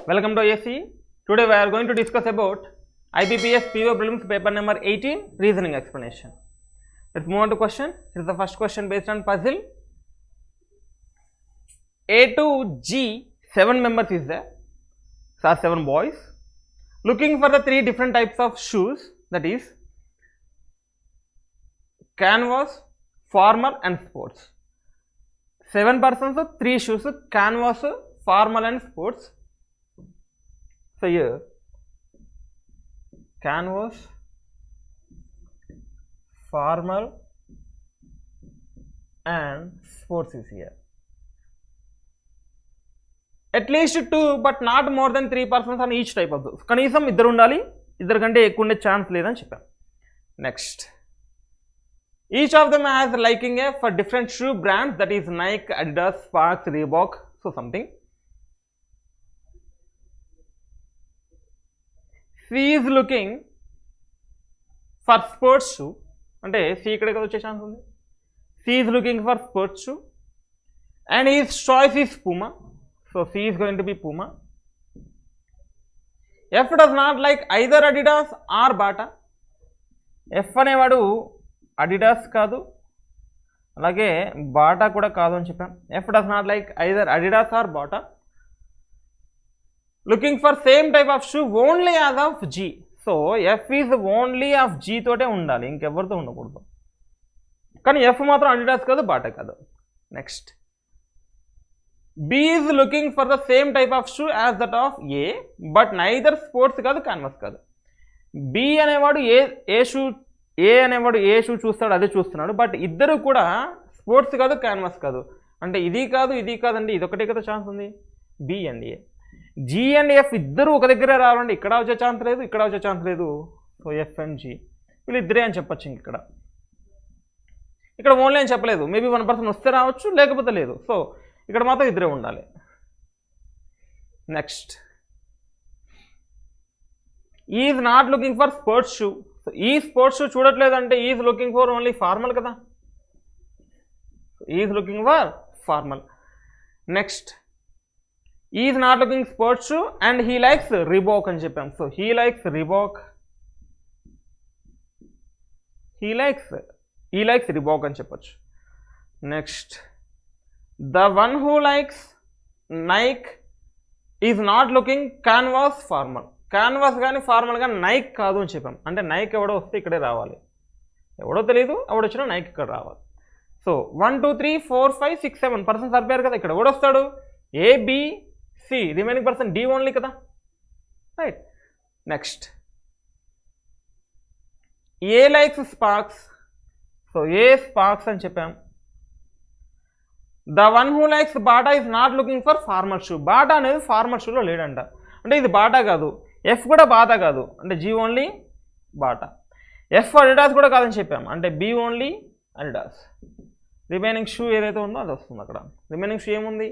Welcome to ASE. Today we are going to discuss about IBPS PO Prelims paper number 18 reasoning explanation. Let's move on to question. This is the first question based on puzzle. A to G, 7 members is there. So 7 boys. Looking for the 3 different types of shoes, that is canvas, formal and sports. 7 persons, 3 shoes, canvas, formal and sports. So here canvas, formal and sports is here. At least 2 but not more than 3 persons on each type of those. కనీసం ఇద్దరు ఉండాలి, ఇద్దరు కంటే ఎక్కువ ఉండే chance లేదని చెప్పాం. Next, each of them has liking for different shoe brands, that is Nike, Adidas, Sparks, Reebok, so something. C is looking for sports shoe, అంటే C ఇక్కడ కదా వచ్చే ఛాన్స్ ఉంది. C is looking for sports shoe and his choice is Puma, so C is going to be Puma. F does not like either Adidas or Bata. F అనేవాడు Adidas కాదు, అలాగే Bata కూడా కాదు అని చెప్పాం. F does not like either Adidas or Bata. Looking for same type of shoe only as of G. So F is only of G తోటే ఉండాలి, ఇంకెవరితో ఉండకూడదు. కానీ F మాత్రం Adidas కాదు, బాటా కాదు. Next, B is looking for the same type of shoe as that of A, but neither sports కాదు, canvas కాదు. B అనేవాడు ఏ అనేవాడు ఏ షూ చూస్తాడు అదే చూస్తున్నాడు, బట్ ఇద్దరు కూడా స్పోర్ట్స్ కాదు, క్యాన్వాస్ కాదు. అంటే ఇది కాదు ఇది కాదండి, ఇదొకటే కదా ఛాన్స్ ఉంది. B and A. G and F ఇద్దరు ఒక దగ్గర రావాలండి, ఇక్కడ వచ్చే ఛాన్స్ లేదు, ఇక్కడ వచ్చే ఛాన్స్ లేదు. సో ఎఫ్ అండ్ జీ వీళ్ళు ఇద్దరే అని చెప్పచ్చు. ఇక్కడ ఓన్లీ అని చెప్పలేదు, మేబీ 1 పర్సన్ వస్తే రావచ్చు, లేకపోతే లేదు. సో ఇక్కడ మాత్రం ఇద్దరే ఉండాలి. Next, is not looking for sports shoe. So ఈ స్పోర్ట్స్ షూ చూడట్లేదంటే is looking for only formal కదా, is looking for formal. Next, is not looking sports shoe and he likes Reebok అని చెప్పాం. So he likes Reebok, he likes Reebok అని చెప్పచ్చు. Next, the one who likes Nike is not looking canvas formal. Canvas కానీ formal కానీ Nike కాదు అని చెప్పాం. అంటే నైక్ ఎవడో వస్తే ఇక్కడే రావాలి, ఎవడో తెలియదు, ఎవడొచ్చినా నైక్ ఇక్కడ రావాలి. సో 1 2 3 4 5 6 7 పర్సన్స్ సరిపోయారు కదా. ఇక్కడ ఎవడొస్తాడు? A B C, remaining person D only కదా, right. Next, A likes Sparks. So A Sparks అని చెప్పాం. The one who likes Bata is not looking for formal shoe. Bata అనేది ఫార్మల్ షూలో లేడంట, అంటే ఇది బాటా కాదు. ఎఫ్ కూడా బాటా కాదు, అంటే G only Bata. F Adidas కూడా కాదని చెప్పాం, అంటే B only Adidas. Remaining shoe ఏదైతే ఉందో అది వస్తుంది అక్కడ. రిమైనింగ్ షూ ఏముంది?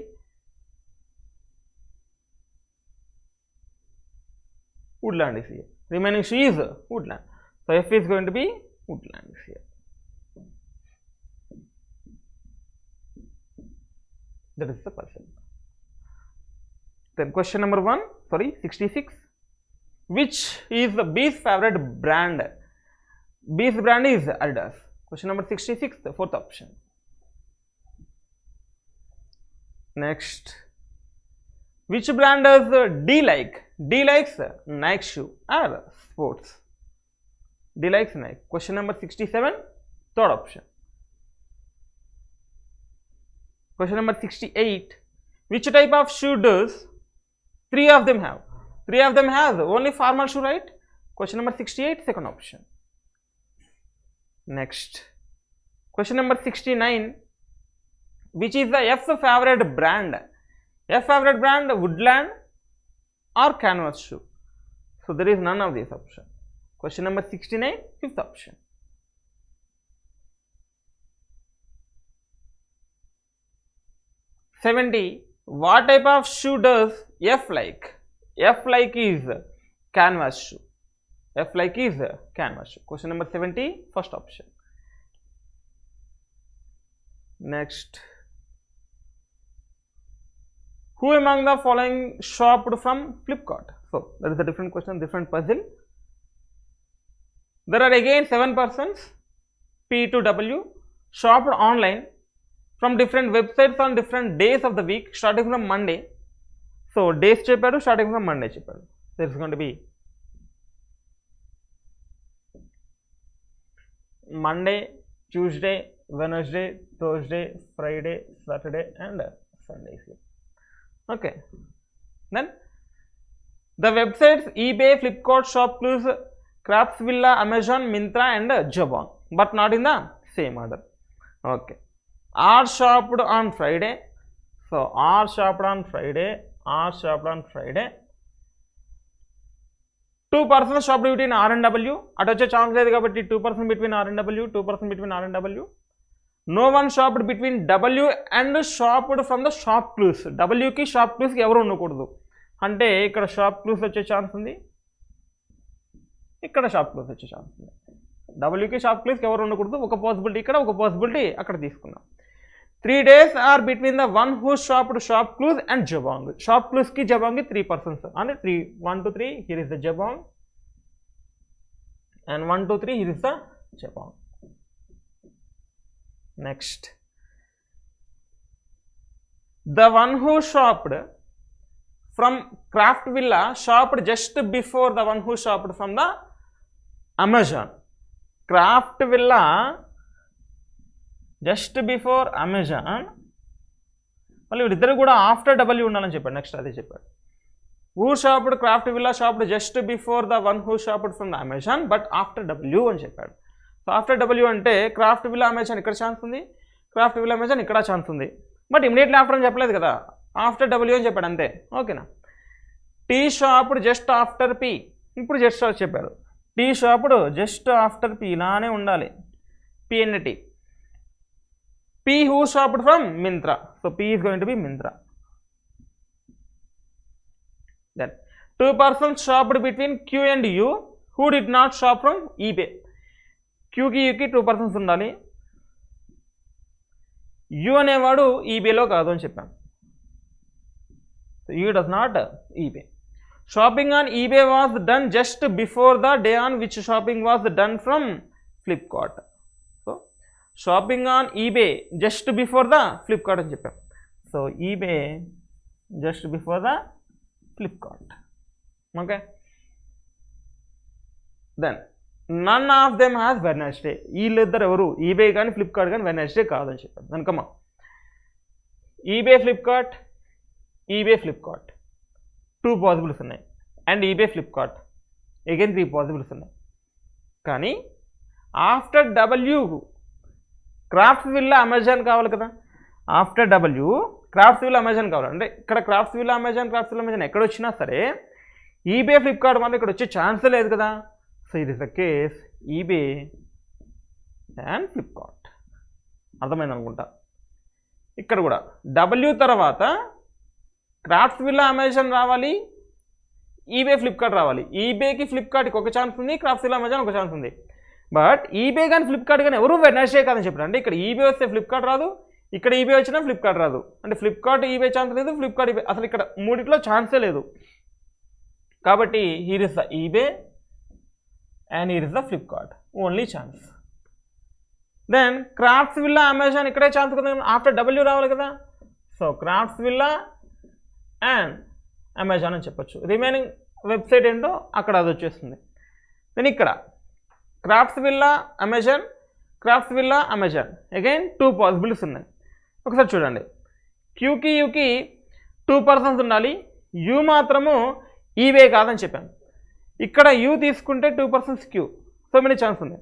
Woodland is here. Remaining shoe is Woodland. So F is going to B Woodland is here. That is the question. Then question number 66. Which is the B's favorite brand? B's brand is Adidas. Question number 66, the 4th option. Next, which brand does D like? D likes Nike shoe or sports? D likes Nike. Question number 67, 3rd option. Question number 68, which type of shoe does 3 of them have? 3 of them have only formal shoe, right? Question number 68, 2nd option. Next, question number 69, which is the F's favorite brand? F favorite brand, Woodland or Canvas shoe? So there is none of these options. Question number 69, 5th option. 70, what type of shoe does F like? F like is canvas shoe. F like is canvas shoe. Question number 70, 1st option. Next, Who among the following shopped from Flipkart? So that is a different question, different puzzle. There are again 7 persons, P to W, shopped online from different websites on different days of the week, starting from Monday. So days chepadu, starting from Monday chepadu. There is going to be Monday, Tuesday, Wednesday, Thursday, Friday, Saturday and Sunday. Okay. Then the websites eBay, Flipkart, Shopcluse, Craftsvilla, Amazon, Myntra and Jabong, but not in the same order. Okay. R shopped on Friday. So R shopped on Friday. R shopped on Friday. 2 persons shopped between R and W. At వచ్చే chance లేదు కాబట్టి 2 persons between R and W, 2 persons between R and W. No one shopped between W and shopped from the Shopcluse. W కి Shopcluse కి ఎవరు ఉండకూడదు అంటే ఇక్కడ Shopcluse వచ్చే ఛాన్స్ ఉంది, ఇక్కడ Shopcluse వచ్చే ఛాన్స్ ఉంది. W కి Shopcluse కి ఎవరు ఉండకూడదు, ఒక పాసిబిలిటీ ఇక్కడ, ఒక పాసిబిలిటీ అక్కడ తీసుకున్నాం. 3 days are between the one who shopped Shopcluse and Jabong. Shopcluse ki Jabong ki 3 persons. And 3, 1 to 3, here is the Jabong. And 1 to 3, here is the Jabong. Next. The one who shopped from Craftsvilla shopped just before the one who shopped from the Amazon. Craftsvilla just before Amazon, మళ్ళీ వీళ్ళిద్దరు కూడా after W ఉండాలని చెప్పాడు. Next అదే చెప్పాడు. Who shopped Craftsvilla shopped just before the one who shopped from the Amazon but after W అని చెప్పాడు. So after W అంటే క్రాఫ్ట్విల్లా అమెజాన్ ఇక్కడ ఛాన్స్ ఉంది, క్రాఫ్ట్విల్లా అమెజాన్ ఇక్కడ ఛాన్స్ ఉంది, బట్ ఇమీడియట్లీ ఆఫ్టర్ అని చెప్పలేదు కదా, ఆఫ్టర్ డబ్ల్యూ అని చెప్పాడు అంతే. ఓకేనా. T shopped just after P, ఇప్పుడు జస్ట్ చెప్పాడు. T shopped just after P, ఇలానే ఉండాలి. P and T. P who shopped from Myntra. So P is going to be Myntra. Then 2 persons shopped between Q and U who did not shop from eBay. Q ki U ki 2 persons undali. U అనేవాడు eBay లో కాదు అని చెప్పాం. So U does not eBay. Shopping on eBay was done just before the day on which shopping was done from Flipkart. Shopping on eBay just before the Flipkart అని చెప్పాం. So eBay just before the Flipkart. Okay. Then none of them has Wednesday. వీళ్ళిద్దరు ఎవరు, eBay కానీ Flipkart కానీ Wednesday కాదని చెప్పాను. కనుకమ్మా eBay Flipkart, eBay Flipkart 2 possibles ఉన్నాయి, and eBay Flipkart again 3 possibles ఉన్నాయి. కానీ ఆఫ్టర్ డబ్ల్యూ క్రాఫ్ట్స్విల్లా అమెజాన్ కావాలి కదా, ఆఫ్టర్ డబ్ల్యూ క్రాఫ్ట్స్విల్లా అమెజాన్ కావాలి. అంటే ఇక్కడ క్రాఫ్ట్స్విల్లా అమెజాన్, క్రాఫ్ట్స్విల్లా అమెజాన్ ఎక్కడ వచ్చినా సరే ఈబే ఫ్లిప్కార్ట్ మాత్రం ఇక్కడ వచ్చే ఛాన్సే లేదు కదా. So it is the case eBay and Flipkart. అర్థమైంది అనుకుంటా. ఇక్కడ కూడా డబ్ల్యూ తర్వాత క్రాఫ్ట్స్విల్లా అమెజాన్ రావాలి, ఈబే ఫ్లిప్కార్ట్ రావాలి. ఈబేకి ఫ్లిప్కార్ట్కి ఒక ఛాన్స్ ఉంది, క్రాఫ్ట్స్విల్లా అమెజాన్ ఒక ఛాన్స్ ఉంది. బట్ ఈబే కానీ ఫ్లిప్కార్ట్ కానీ ఎవరు వెడ్నెస్డే కాదని చెప్పారు. అంటే ఇక్కడ ఈబే వస్తే ఫ్లిప్కార్ట్ రాదు, ఇక్కడ ఈబే వచ్చినా ఫ్లిప్కార్ట్ రాదు. అంటే ఫ్లిప్కార్ట్ ఈబే ఛాన్స్ లేదు, ఫ్లిప్కార్ట్ ఈబే, అసలు ఇక్కడ మూడిట్లో ఛాన్సే లేదు. కాబట్టి here is the eBay and here is the Flipkart, only chance. Then Craftsvilla Amazon ఇక్కడే ఛాన్స్ కదా, ఆఫ్టర్ డబ్ల్యూ రావాలి కదా. సో క్రాఫ్ట్స్విల్లా అండ్ అమెజాన్ అని చెప్పొచ్చు. రిమైనింగ్ వెబ్సైట్ ఏంటో అక్కడ అది వచ్చేస్తుంది. దెన్ ఇక్కడ Craftsvilla Amazon, Craftsvilla Amazon again 2 possibilities ఉన్నాయి. ఒకసారి చూడండి. క్యూకి యూకి 2 persons ఉండాలి, యూ మాత్రము ఈవే కాదని చెప్పాను. ఇక్కడ యూ తీసుకుంటే 2 persons Q, so many chance ఉంది.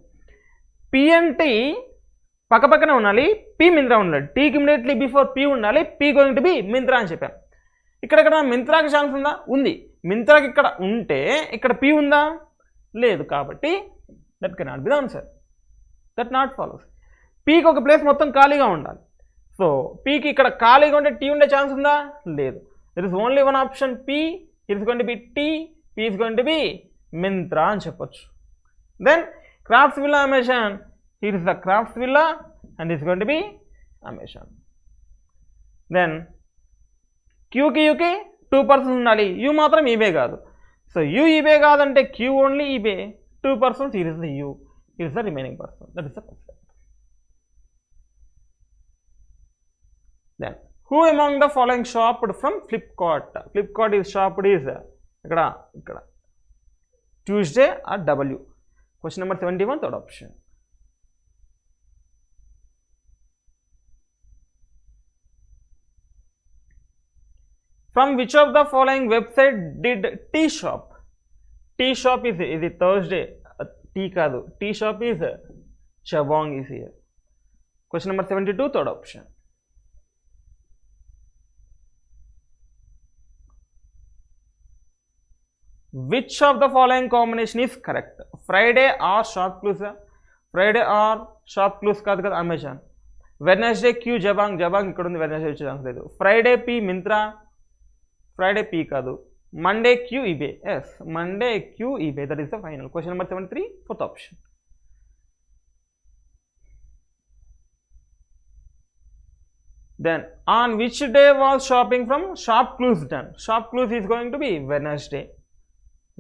పి అండ్ టీ పక్కపక్కనే ఉండాలి, పి మింత్రా ఉండాలి. టీకి ఇమిడియట్లీ బిఫోర్ పి ఉండాలి, P going to be Myntra అని చెప్పాను. ఇక్కడ మింత్రాకి ఛాన్స్ ఉందా? ఉంది. మింత్రాకి ఇక్కడ ఉంటే ఇక్కడ పి ఉందా? లేదు. కాబట్టి that cannot be the answer. That not follows. పీకి ఒక ప్లేస్ మొత్తం ఖాళీగా ఉండాలి. సో పీకి ఇక్కడ ఖాళీగా ఉంటే టీ ఉండే ఛాన్స్ ఉందా? లేదు. There is only one option P, it is going to be T, P is going to be Myntra అని చెప్పొచ్చు. Then Craftsvilla Amazon, here is the Craftsvilla and it's going to be Amazon. Then క్యూకి యూకి 2% ఉండాలి, U మాత్రం eBay కాదు. So U eBay కాదంటే Q only eBay, 2% here is the u, here is the remaining person, that is the person. Then who among the following shopped from Flipkart? Flipkart is shopped is ikkada Tuesday or W. Question number 71, third option. From which of the following website did Tea Shop? Tea Shop is it Thursday, tea kaadu, Tea Shop is Jabong is here. Question number 72, third option. Which of the following combination is correct? Friday or Shopclusa? Friday or Shopcluse కాదు కదా, Amazon. Wednesday Q Jabong, Jabong ఇక్కడ ఉంది, Wednesday వచ్చే chance లేదు. Friday P Myntra, Friday P కాదు. Monday Q eBay, S Monday Q eBay, that is the final. Question number 73, fourth option. Then on which day was shopping from Shopcluse done? Shopcluse is going to be Wednesday.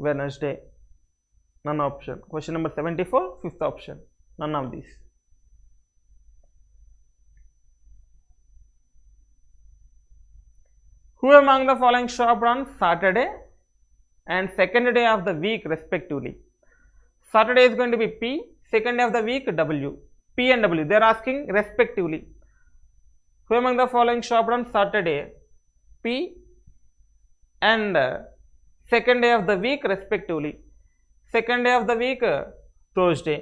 Wednesday, none option. Question number 74, fifth option, none of these. Who among the following shopped on Saturday and second day of the week respectively? Saturday is going to be P, second day of the week W. P and W, they are asking respectively. Who among the following shopped on Saturday, P and second day of the week respectively? Second day of the week Thursday.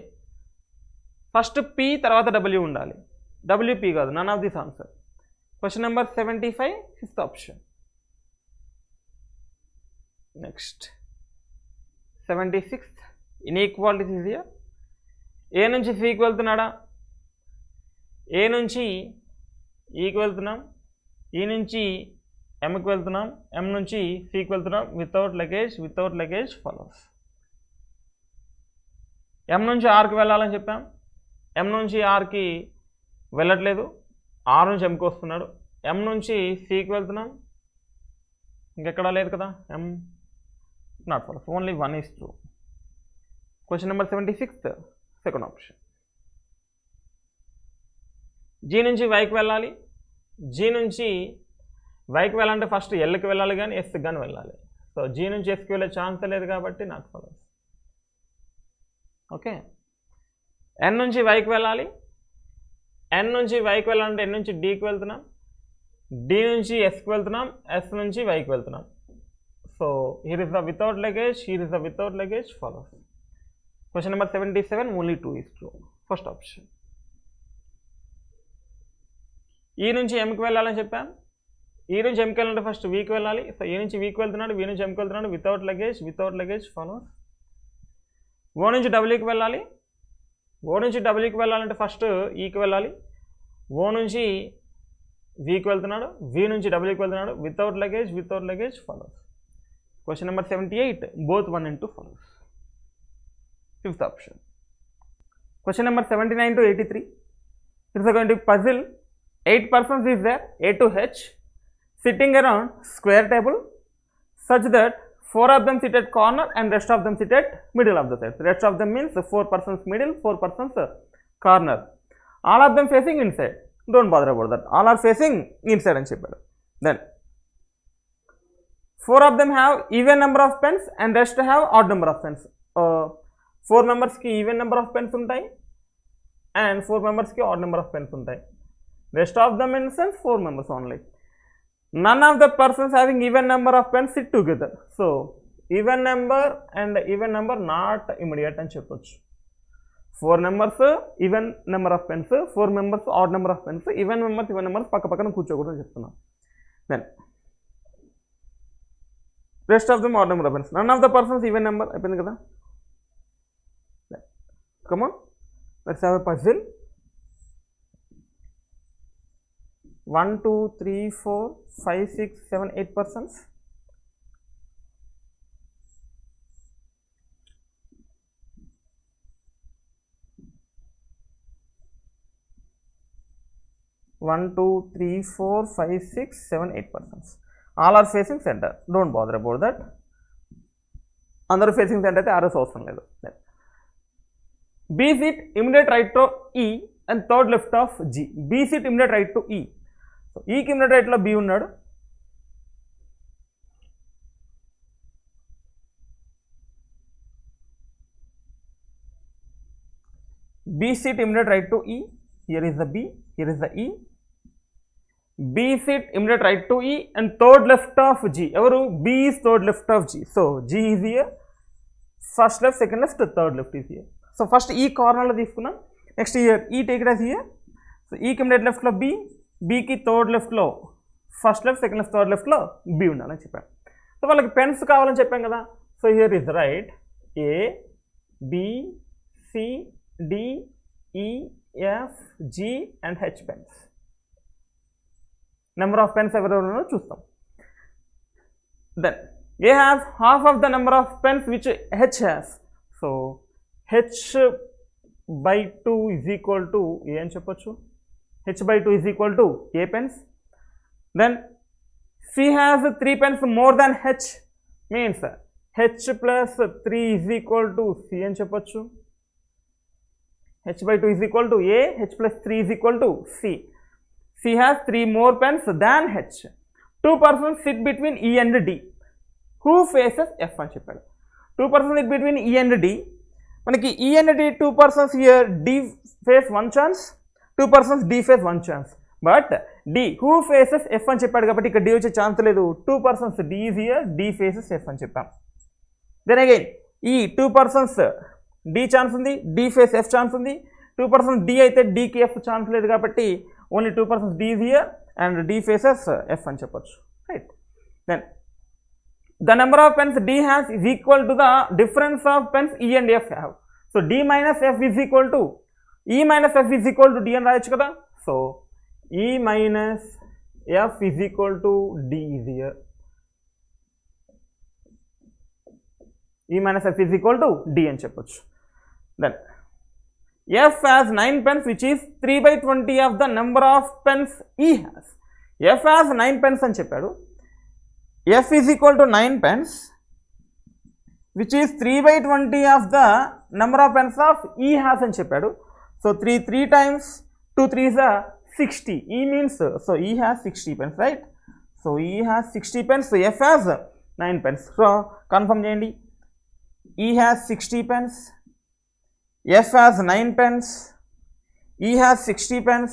First P తర్వాత W ఉండాలి, WP కాదు, none of this answer. Question number 75, fifth option. Next 76, inequalities is here. A నుంచి C కి వెళ్తున్నాడా, A నుంచి E కి వెళ్తున్నాం, E నుంచి ఎంకి వెళ్తున్నాం, ఎం నుంచి సికి వెళ్తున్నాం, వితౌట్ లగేజ్ ఫాలోస్. ఎం నుంచి ఆర్కి వెళ్ళాలని చెప్పాం, ఎం నుంచి ఆర్కి వెళ్ళట్లేదు, ఆర్ నుంచి ఎంకి వస్తున్నాడు. ఎం నుంచి సికి వెళ్తున్నాం, ఇంకెక్కడా లేదు కదా, M not follows, only 1 is true. Question number 76, second option. G నుంచి వైకి వెళ్ళాలి, జీ నుంచి వైకి వెళ్ళాలంటే ఫస్ట్ ఎల్కి వెళ్ళాలి కానీ ఎస్కి కానీ వెళ్ళాలి. సో జీ నుంచి ఎస్కి వెళ్ళే ఛాన్స్ లేదు కాబట్టి నాట్ ఫాలోస్. ఓకే, ఎన్ నుంచి వైకి వెళ్ళాలి, ఎన్ నుంచి వైకి వెళ్ళాలంటే ఎన్ నుంచి డీకి వెళ్తున్నాం, డి నుంచి ఎస్కి వెళ్తున్నాం, ఎస్ నుంచి వైకి వెళ్తున్నాం. So here is the without luggage, here is the without luggage follows. Question number 77, only 2 is true. First option. ఈ నుంచి ఎంకి వెళ్ళాలని చెప్పాం, ఈ నుంచి ఎంకి వెళ్ళాలంటే ఫస్ట్ వీకి వెళ్ళాలి. సో ఈ నుంచి వీకి వెళ్తున్నాడు, వీ నుంచి ఎంకి వెళ్తున్నాడు, వితౌట్ లగేజ్ ఫాలోస్. ఓ నుంచి డబ్ల్యూకి వెళ్ళాలి, ఓ నుంచి డబ్ల్యూకి వెళ్ళాలంటే ఫస్ట్ ఈకి వెళ్ళాలి, ఓ నుంచి వీకి వెళ్తున్నాడు, వీ నుంచి డబ్ల్యూకి వెళ్తున్నాడు, without luggage follows. Question number 78, both 1 and 2 follows. Fifth option. Question number 79 to 83, it's going to be puzzle. 8 persons is there, A to H, sitting around square table such that 4 of them sit at corner and rest of them sit at middle of the set. Rest of them means 4 persons middle, 4 persons corner. All of them facing inside. Don't bother about that. All are facing inside and chepparu. Then 4 of them have even number of pens and rest have odd number of pens. 4 members ki even number of pens untayi and 4 members ki odd number of pens untayi. Rest of them in the sense 4 members only. None of the persons having even number of pens sit together. So even number and even number not immediate and cheppochu. 4 members even number of pens, 4 members odd number of pens, even members pakka pakkana కూర్చోకూడదు చెప్తున్నా. Then rest of them odd number of pens. None of the persons even number అయిపోయింది కదా. Come on, let's have a puzzle. 1 2 3 4 5 6 7 8 persons. One, 2, 3, 4, 5, 6, 7, 8 persons. All are facing centre, don't bother about that. అందరూ facing centre అయితే ఆర్ఎస్ అవసరం లేదు. B seat immediate right to E and third left of G. B seat immediate right to E. So ఈకి immediate రైట్లో B ఉన్నాడు. B seat immediate right to E. Here is the B, here is the E. B seat immediate right to E and third left of G. Evaru B is third left of G. So G is here. First left, second left, third left is here. So first E corner lo తీసుకున్నాం. Next here E take it as here. So E కి immediate left లో B, B కి third left లో first left, second left, third left లో B ఉండాలని చెప్పాను. So వాళ్ళకి pens కావాలని చెప్పాం కదా. So here is right A, B, C, D, E, F, G and H pens. Number of pens everywhere చూస్తాం. Then A has half of the number of pens which H has. So H by 2 is equal to A అని చెప్పొచ్చు. H by 2 is equal to A pens. Then C has 3 pens more than H, means H plus 3 is equal to C అని చెప్పొచ్చు. H by 2 is equal to A, H plus 3 is equal to C. C has 3 more pens than H. 2 persons sit between E and D. Who faces F అని చెప్పాడు. 2 persons sit between E and D. మనకి E and D 2 persons here, D face 1 chance, 2 persons D face 1 chance. But D, who faces F అని చెప్పాడు కాబట్టి ఇక్కడ D వచ్చే chance లేదు. 2 persons D is here, D faces F అని చెప్పాం. Then again, E 2 persons D chance ఉంది, D face F chance ఉంది. 2% D అయితే Dకి F ఛాన్స్ లేదు కాబట్టి only 2% D is here and D faces F అని చెప్పొచ్చు. Right. Then the number of pens D has is equal to the difference of pens E and F have. So D minus F is equal to E minus F is equal to D అని రాయొచ్చు కదా. So E minus F is equal to D is here. E minus F is equal to D అని చెప్పొచ్చు. Then F has 9 pens which is 3 by 20 of the number of pens E has. F has 9 pens అని చెప్పాడు. F is equal to 9 pens which is 3 by 20 of the number of pens of E has అని చెప్పాడు. So 3 times 2 3s are 60. E means, so E has 60 pens, right? So E has 60 pens. So F has 9 pens. So confirm చేయండి. E has 60 pens. F has 9 pens. E has 60 pens.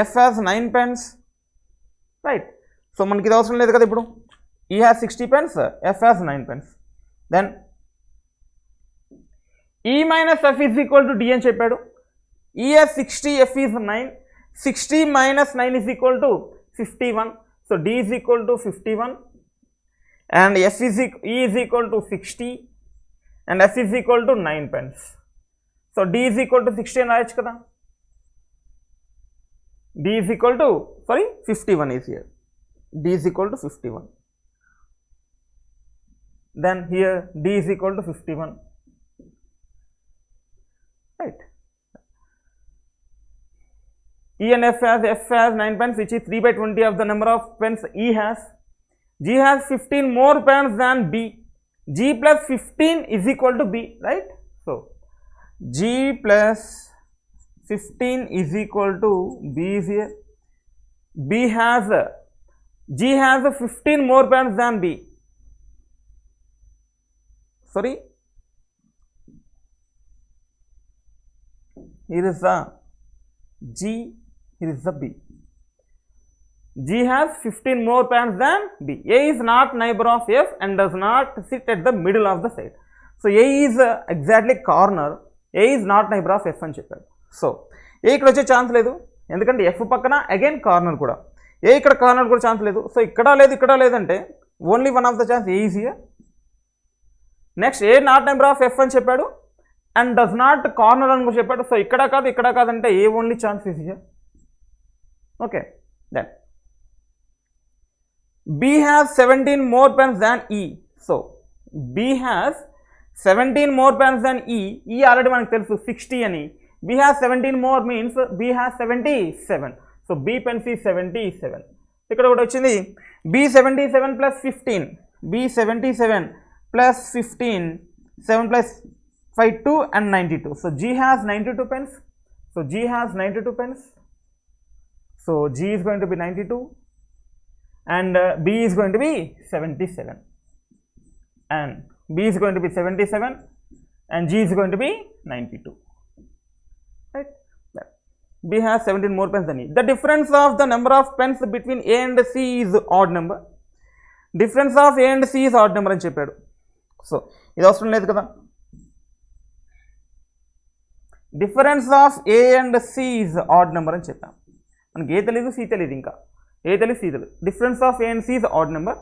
F has 9 pens. Right. So మనకి ఇది అవసరం లేదు కదా ఇప్పుడు. E has 60 pens. F has 9 pens. Then E minus F is equal to D అని చెప్పాడు. E has 60, F is 9. 60 minus 9 is equal to 51. So D is equal to 51. And E is equal to 60. And F is equal to 9 pens. So D is equal to 60 అని రాయొచ్చు కదా. D is equal to, 51 is here. D is equal to 51. Then here D is equal to 51. Right. E and F has 9 pens which is 3 by 20 of the number of pens E has. G has 15 more pens than B. G plus 15 is equal to B, right? So G plus 15 is equal to B is here. G has 15 more pens than B. Sorry. Here is the G, here is the B. G has 15 more pens than B. A is not neighbor of F and does not sit at the middle of the side. So A is exactly corner. A is not neighbor of F అని చెప్పాడు. So A ఇక్కడ వచ్చే chance లేదు ఎందుకంటే F పక్కన again corner కూడా. A ఇక్కడ corner కూడా ఛాన్స్ లేదు. సో ఇక్కడ లేదంటే only one of the chance A is here. Next A not neighbour of F అని చెప్పాడు అండ్ డస్ నాట్ కార్నర్ అని కూడా చెప్పాడు. సో ఇక్కడ కాదంటే A only chance is here. Okay. Then B has 17 more pens than E. So B has 17 more pens than E. E already మనకు తెలుసు 60 అని. B has 17 more means B has 77. So B pens is 77. ఇక్కడ కూడా వచ్చింది B 77 plus 15. B 77 plus 15. 7 plus 5, 2 and 92. So G has 92 pence. So G has 92 pence. So G is going to be 92. And B is going to be 77. And B is going to be 77. And G is going to be 92. Right? B has 17 more pence than E. The difference of the number of pence between A and C is odd number. Difference of A and C is odd number అని చెప్పాడు. So ఇది అవసరం లేదు కదా. Difference of A and C is odd number అని చెప్పాం. మనకి ఏ తెలియదు, సి తెలియదు, ఇంకా ఏ తెలియదు, సి తెలియదు. Difference of A and C is odd number.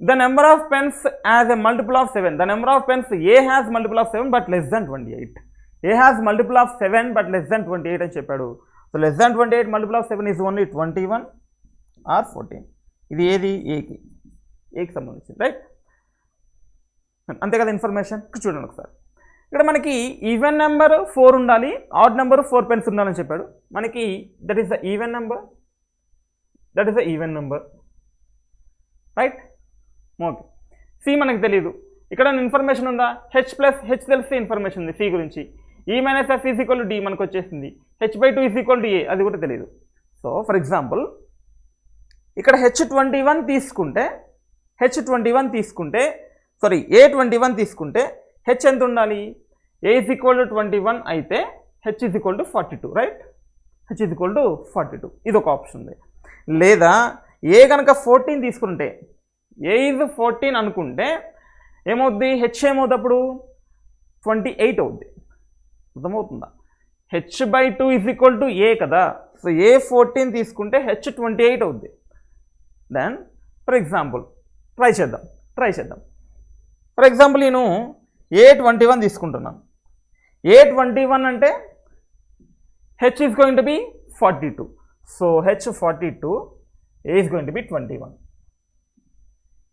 The number of pence as a multiple of 7. The number of pence A has multiple of 7 but less than 28. A has multiple of 7 but less than 28 అని చెప్పాడు. So less than 28 multiple of 7 is only 21 or 14. ఇది ఏది ఏకి సంబంధించింది, right? అంతే కదా information. చూడండి ఒకసారి, ఇక్కడ మనకి ఈవెన్ నెంబర్ 4 ఉండాలి, ఆడ్ నెంబర్ 4 పెన్స్ ఉండాలని చెప్పాడు. మనకి that is the even number, that is the even number, right? Okay. C మనకు తెలియదు. ఇక్కడ ఇన్ఫర్మేషన్ ఉందా? హెచ్ ప్లస్ హెచ్ తెలిస్తే ఇన్ఫర్మేషన్ ఉంది సి గురించి. E minus F is equal to D మనకు వచ్చేసింది. H is equal to A, అది కూడా తెలియదు. సో ఫర్ ఎగ్జాంపుల్ ఇక్కడ H21 తీసుకుంటే, A21 తీసుకుంటే హెచ్ ఎంత ఉండాలి? ఏ ఈజ్ ఈక్వల్ టు 21 అయితే H is equal to 42, right? H is equal to 42, ఇది ఒక ఆప్షన్ ఉంది. లేదా ఏ కనుక 14 తీసుకుంటే, ఏ ఈజ్ 14 అనుకుంటే ఏమవుద్ది? హెచ్ ఏమవుతుంది అప్పుడు? 28 అవుద్ది. అర్థమవుతుందా? H/2 ఈజ్ ఈక్వల్ టు ఏ కదా. సో ఏ 14 తీసుకుంటే హెచ్ 28 అవుద్ది. దెన్ ఫర్ ఎగ్జాంపుల్ ట్రై చేద్దాం. ఫర్ ఎగ్జాంపుల్ నేను A21 తీసుకుంటున్నాను. A21 అంటే H is going to be 42. So H 42, A is going to be 21.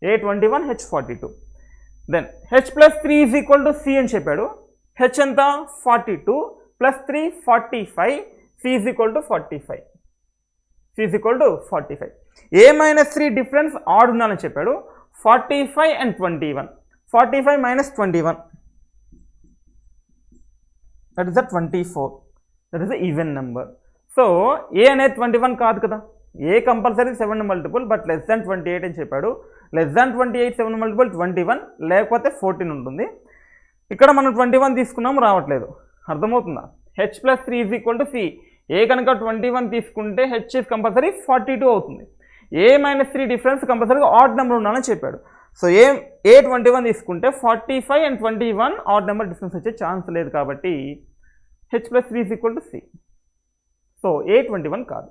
A21 H 42. Then H plus 3 is equal to C అని చెప్పాడు. H ఎంత? 42 plus 3 45, C is equal to 45. A minus 3 difference odd ఉందని చెప్పాడు. 45 and 21. 45 minus 21, that is the 24. That is the even number. So ఏ అనేది 21 కాదు కదా. A compulsory 7 multiple, but less than 28 అని చెప్పాడు. లెస్ దాన్ 28 7 మల్టిపుల్ 21, లేకపోతే 14 ఉంటుంది. ఇక్కడ మనం 21 తీసుకున్నాము, రావట్లేదు. అర్థమవుతుందా? H plus 3 is equal to C. A కనుక 21 తీసుకుంటే హెచ్ ఈజ్ కంపల్సరీ 42 అవుతుంది. ఏ మైనస్ 3 డిఫరెన్స్ కంపల్సరీగా ఆడ్ నెంబర్ ఉండాలని చెప్పాడు. సో A21 తీసుకుంటే 45 and 21 ఆడ్ నెంబర్ డిఫరెన్స్ వచ్చే ఛాన్స్ లేదు కాబట్టి H plus 3 is equal to C. So A21 కాదు.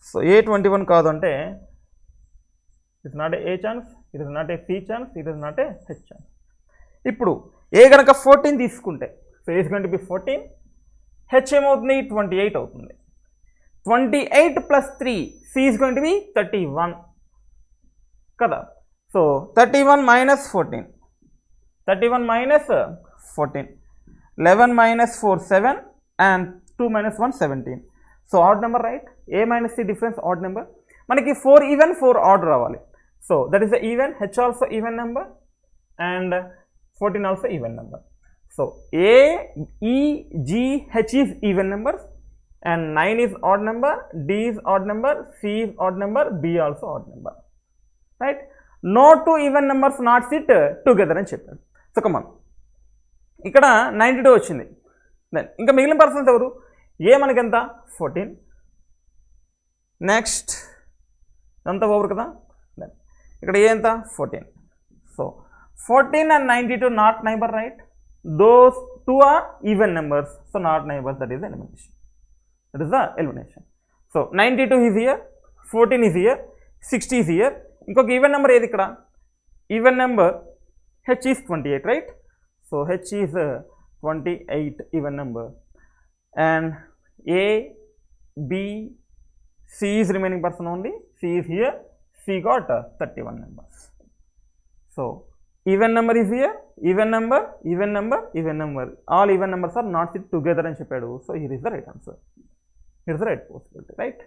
సో A21 కాదు అంటే it is not a chance, it is not a C chance, it is not A H chance. ఇప్పుడు A కనుక 14 తీసుకుంటే, so is going to be 14, H ఏమవుతుంది? 28 అవుతుంది. 28 plus 3, C is going to be 31 కదా. So 31 minus 14, 11 minus 4 7 and 2 minus 1 17. So odd number, right? A minus C difference odd number. మనకి 4 even 4 odd రావాలి. So that is the even. H also even number and 14 also even number. So A, E, G, H is even numbers and 9 is odd number, D is odd number, C is odd number, B also odd number, right? No two even numbers not sit together అని చెప్పాడు. So కమాన్, ఇక్కడ 92 వచ్చింది. Then ఇంకా మిగిలిన persons ఎవరు? ఏ మనకి ఎంత? 14. Next అంతా ఓవర్ కదా. దెన్ ఇక్కడ ఏ ఎంత? 14. So 14 and 92 not neighbour, right? Those two are even numbers, so not neighbours. That is the elimination. That is the elimination. So 92 is here, 14 is here, 60 is here. ఇంకొక even number ఏది ఇక్కడ? Even number H is 28, right? So H is 28 even number. And A, B, C is remaining person only. C is here, C got 31 numbers. So even number is here, even number, even number, even number. All even numbers are not sit together అని చెప్పాడు. So here is the right answer. Here's the right possibility, right?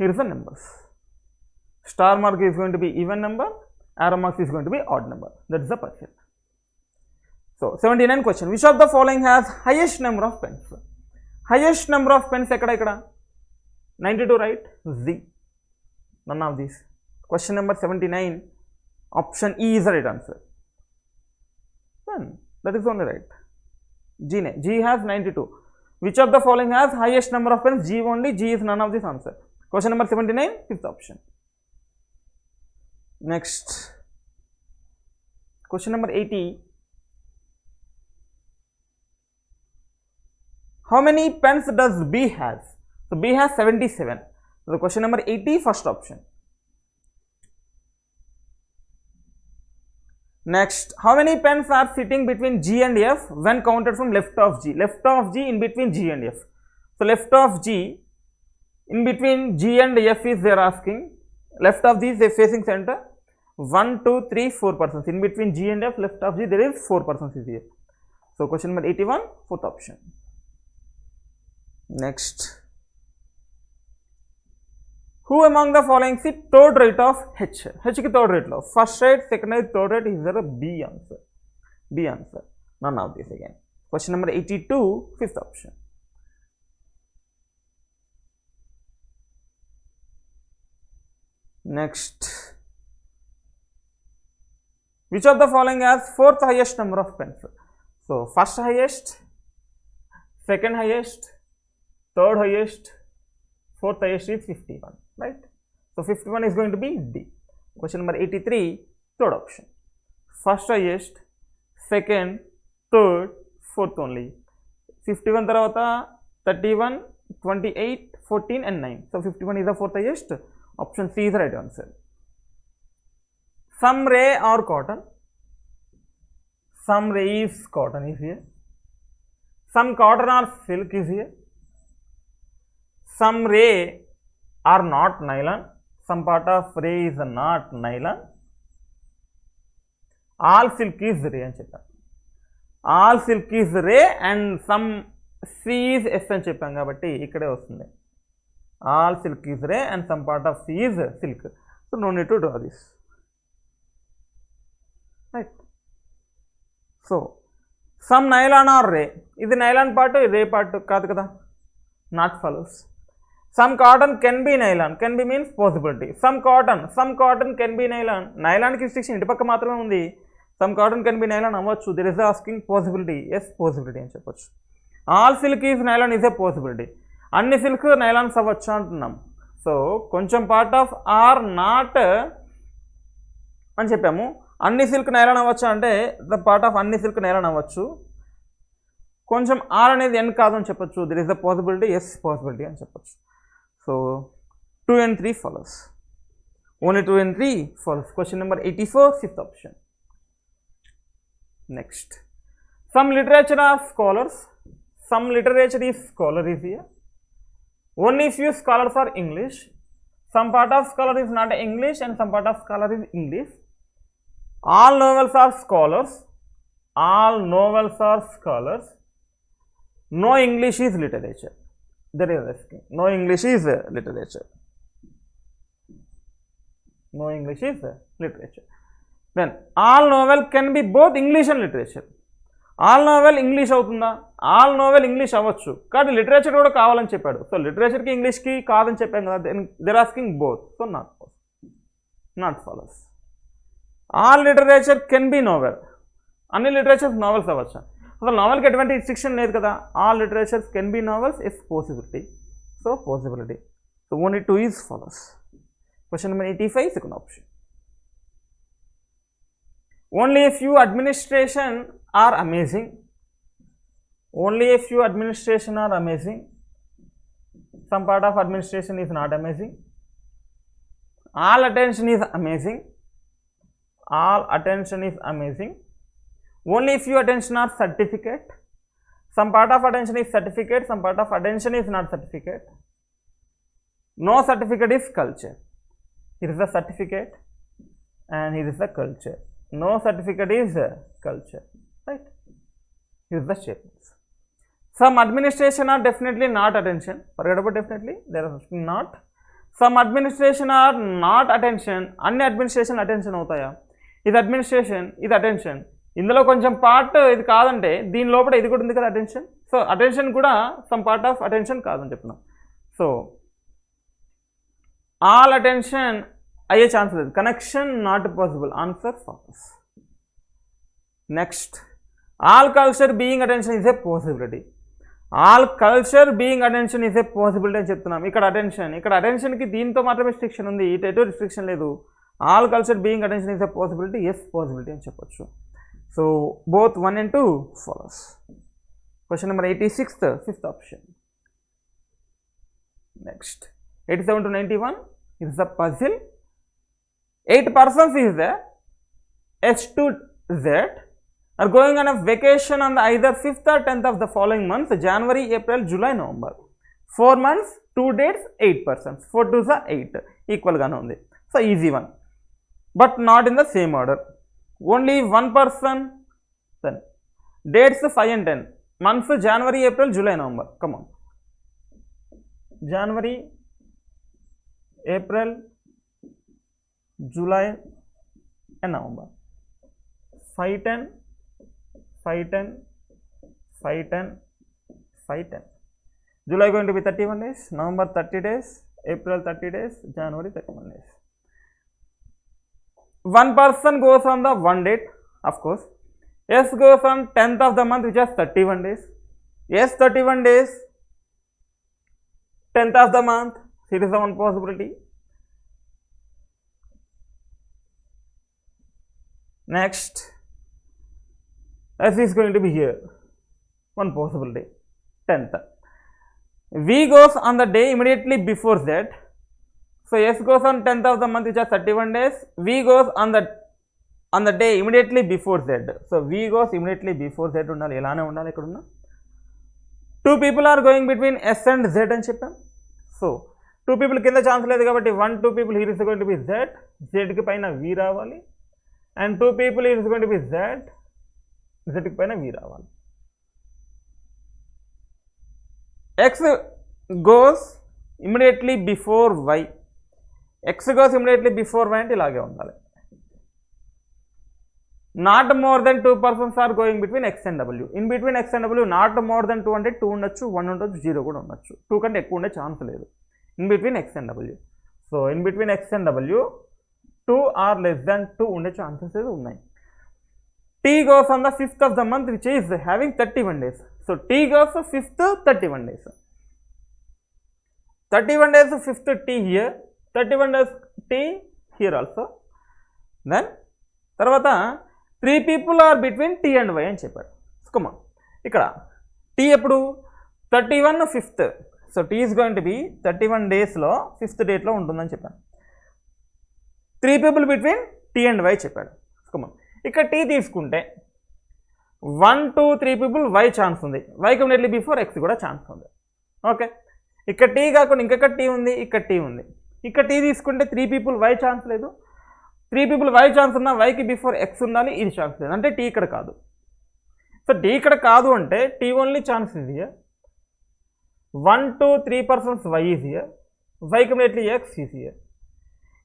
here is the numbers. Star mark is going to be even number, arrow mark is going to be odd number. That is the person. So 79 question, which of the following has highest number of pens? Highest number of pens ekkada 92, right? Z. None of these. Question number 79, option E is the right answer. Then that is only right. G has 92. Which of the following has highest number of pens? G only. G is none of this answer. Question number 79, fifth option. Next, question number 80. How many pens does B has? So B has 77. So the question number 80, first option. Next, how many pens are sitting between G and F when counted from left of G? Left of G in between G and F. So left of G in between G and F is they are asking. Left of G is a facing center. 1, 2, 3, 4 persons. In between G and F, left of G, there is 4 persons is here. So question number 81, fourth option. Next, who among the following is third rate of H? H ki third rate lo. First rate, second rate, third rate is there a B answer. B answer. None of this again. Question number 82, fifth option. Next, which of the following has fourth highest number of pens? So first highest, second highest, third highest, fourth highest is 51, right? So 51 is going to be D. Question number 83, third option. First highest, second, third, fourth only. 51 tarvata 31, 28, 14 and 9. So 51 is the fourth highest. Option C is the right answer. Some ray or cotton. Some ray is cotton is here. Some cotton or silk is here. Some ray are not nylon. Some part of ray is not nylon. All silk is ray అని చెప్పాను. All silk is ray and some C is S అని చెప్పాం కాబట్టి ఇక్కడే వస్తుంది. All silk is ray and some part of C is silk. So no need to draw this. Right. So some nylon or ray. ఇది nylon part, ray part కాదు కదా. Not follows. Some cotton can be nylon. Can be means possibility. Some cotton can be nylon. Nylon కి restriction ఇటు పక్క మాత్రమే ఉంది. Some cotton can be nylon అవ్వచ్చు. There is asking possibility. Yes, possibility అని చెప్పొచ్చు. All silk is nylon is a possibility. అన్ని silk నైలాన్స్ అవ్వచ్చు అంటున్నాం. సో కొంచెం పార్ట్ ఆఫ్ ఆర్ నాట్ అని చెప్పాము. అన్ని సిల్క్ నైలాన్ అవ్వచ్చు అంటే ద పార్ట్ ఆఫ్ అన్ని సిల్క్ నైలాన్ అవ్వచ్చు. కొంచెం ఆర్ అనేది ఎన్ కాదు అని చెప్పొచ్చు. There is the possibility, yes possibility అని చెప్పొచ్చు. So 2 and 3 follows. Only 2 and 3 follows. Question number 84, fifth option. Next, some literature are scholars. Some literature is scholar is here. Only few scholars are English. Some part of scholar is not English and some part of scholar is English. All novels are scholars. All novels are scholars. No English is literature. There is asking. No English is literature. No English is literature. Then all novel can be both English and literature. All novel English అవుతుందా? All novel English అవ్వచ్చు, కానీ literature కూడా కావాలని చెప్పాడు. So లిటరేచర్కి ఇంగ్లీష్కి కాదని చెప్పాం కదా. There asking both. So not follows. All literature can be novel. అన్ని లిటరేచర్స్ నావెల్స్ అవ్వచ్చు. అసలు నావెల్కి ఎటువంటి రిస్ట్రిక్షన్ లేదు కదా. All literatures can be novels is possibility. So possibility. So only 2 is follows. Question number 85, second option. Only a few administration are amazing. Only a few administration are amazing. Some part of administration is not amazing. All attention is amazing. All attention is amazing. Only few attention are certificate. Some part of attention is certificate. Some part of attention is not certificate. No certificate is culture. Here is the certificate and here is the culture. No certificate is culture, right? Here is the statements. Some administration are definitely not attention. Forget about definitely. There are not. Some administration are not attention, అన్ని administration attention అవుతాయా? ఇది administration, ఇది attention, ఇందులో కొంచెం part ఇది కాదంటే దీని లోపల ఇది కూడా ఉంది కదా అటెన్షన్. సో అటెన్షన్ కూడా సమ్ పార్ట్ ఆఫ్ అటెన్షన్ కాదని చెప్తున్నాం. సో ఆల్ అటెన్షన్ అయ్యే ఛాన్స్ లేదు. Connection not possible. Answer false. Next, all culture being attention is a possibility. All culture being attention is a possibility అని చెప్తున్నాం. ఇక్కడ అటెన్షన్కి దీంతో మాత్రమే రిస్ట్రిక్షన్ ఉంది, ఇటు ఎటు రిస్ట్రిక్షన్ లేదు. All culture being attention is a possibility, yes possibility అని చెప్పొచ్చు. So both 1 and 2 follows. Question number 86, fifth option. Next, 87 to 91 is the puzzle. 8 persons is there, H to Z are going on a vacation on the either 5th or 10th of the following months, January, April, July, November. 4 months, 2 dates, 8 persons. 4 2s are 8. Equal gaane undi. So easy one. But not in the same order. Only one person. Then dates 5 and 10. Months January, April, July, November. Come on. January, April, July and November. 5 10, 5 10, 5 10, 5 10. July going to be 31 days, November 30 days, April 30 days, January 31 days. One person goes on the one date, of course. S goes on 10th of the month, which has 31 days. Yes, 31 days, 10th of the month. It is the one possibility. Next, S is going to be here. One possibility, 10th. V goes on the day immediately before Z. So S goes on 10th of the month, which has 31 days. V goes on the day immediately before Z. So V goes immediately before Z undali, elane undali ikkada unna. 2 people are going between S and Z అని చెప్పాం. So 2 people కింద chance లేదు కాబట్టి 1 2 people here is going to be Z. Z కి పైన V రావాలి. And 2 people here is going to be Z. Z కి పైన V రావాలి. X goes immediately before Y. X goes immediately before Y అంటే ఇలాగే ఉండాలి. Not more than 2 persons are going between X and W. In between X and W, not more than 2 అంటే 2 ఉండొచ్చు, 1 ఉండొచ్చు, 0 కూడా ఉండొచ్చు. 2 కంటే ఎక్కువ ఉండే ఛాన్స్ లేదు. In between X and W. So in between X and W, 2 or less than 2 ఉండే ఛాన్సెస్ ఉన్నాయి. T goes on the 5th of the month, which is having 31 days. So T goes 5th, 31 days. 31 days, 5th T here, 31 days T here also. Then తర్వాత 3 people are between T and Y అని చెప్పాడు. కమా ఇక్కడ T ఎప్పుడు 31 5th. So T is going to be 31 డేస్లో 5th డేట్లో ఉంటుందని చెప్పాను. 3 people between T and Y చెప్పాడు. కమా ఇక్కడ T తీసుకుంటే 1 2 3 people Y ఛాన్స్ ఉంది. Y ఇమ్మీడియట్లీ బిఫోర్ X కూడా ఛాన్స్ ఉంది. ఓకే, ఇక్కడ T కాకుండా ఇంకొక T ఉంది, ఇక్కడ T ఉంది. ఇక్కడ T తీసుకుంటే 3 people Y ఛాన్స్ లేదు. 3 people Y ఛాన్స్ ఉన్నా Yకి బిఫోర్ X ఉండాలి, ఇది ఛాన్స్ లేదు అంటే T ఇక్కడ కాదు. సో T ఇక్కడ కాదు అంటే T ఓన్లీ ఛాన్స్ ఇది here. 1 2 3 persons Y is here, Yకి immediately X is here.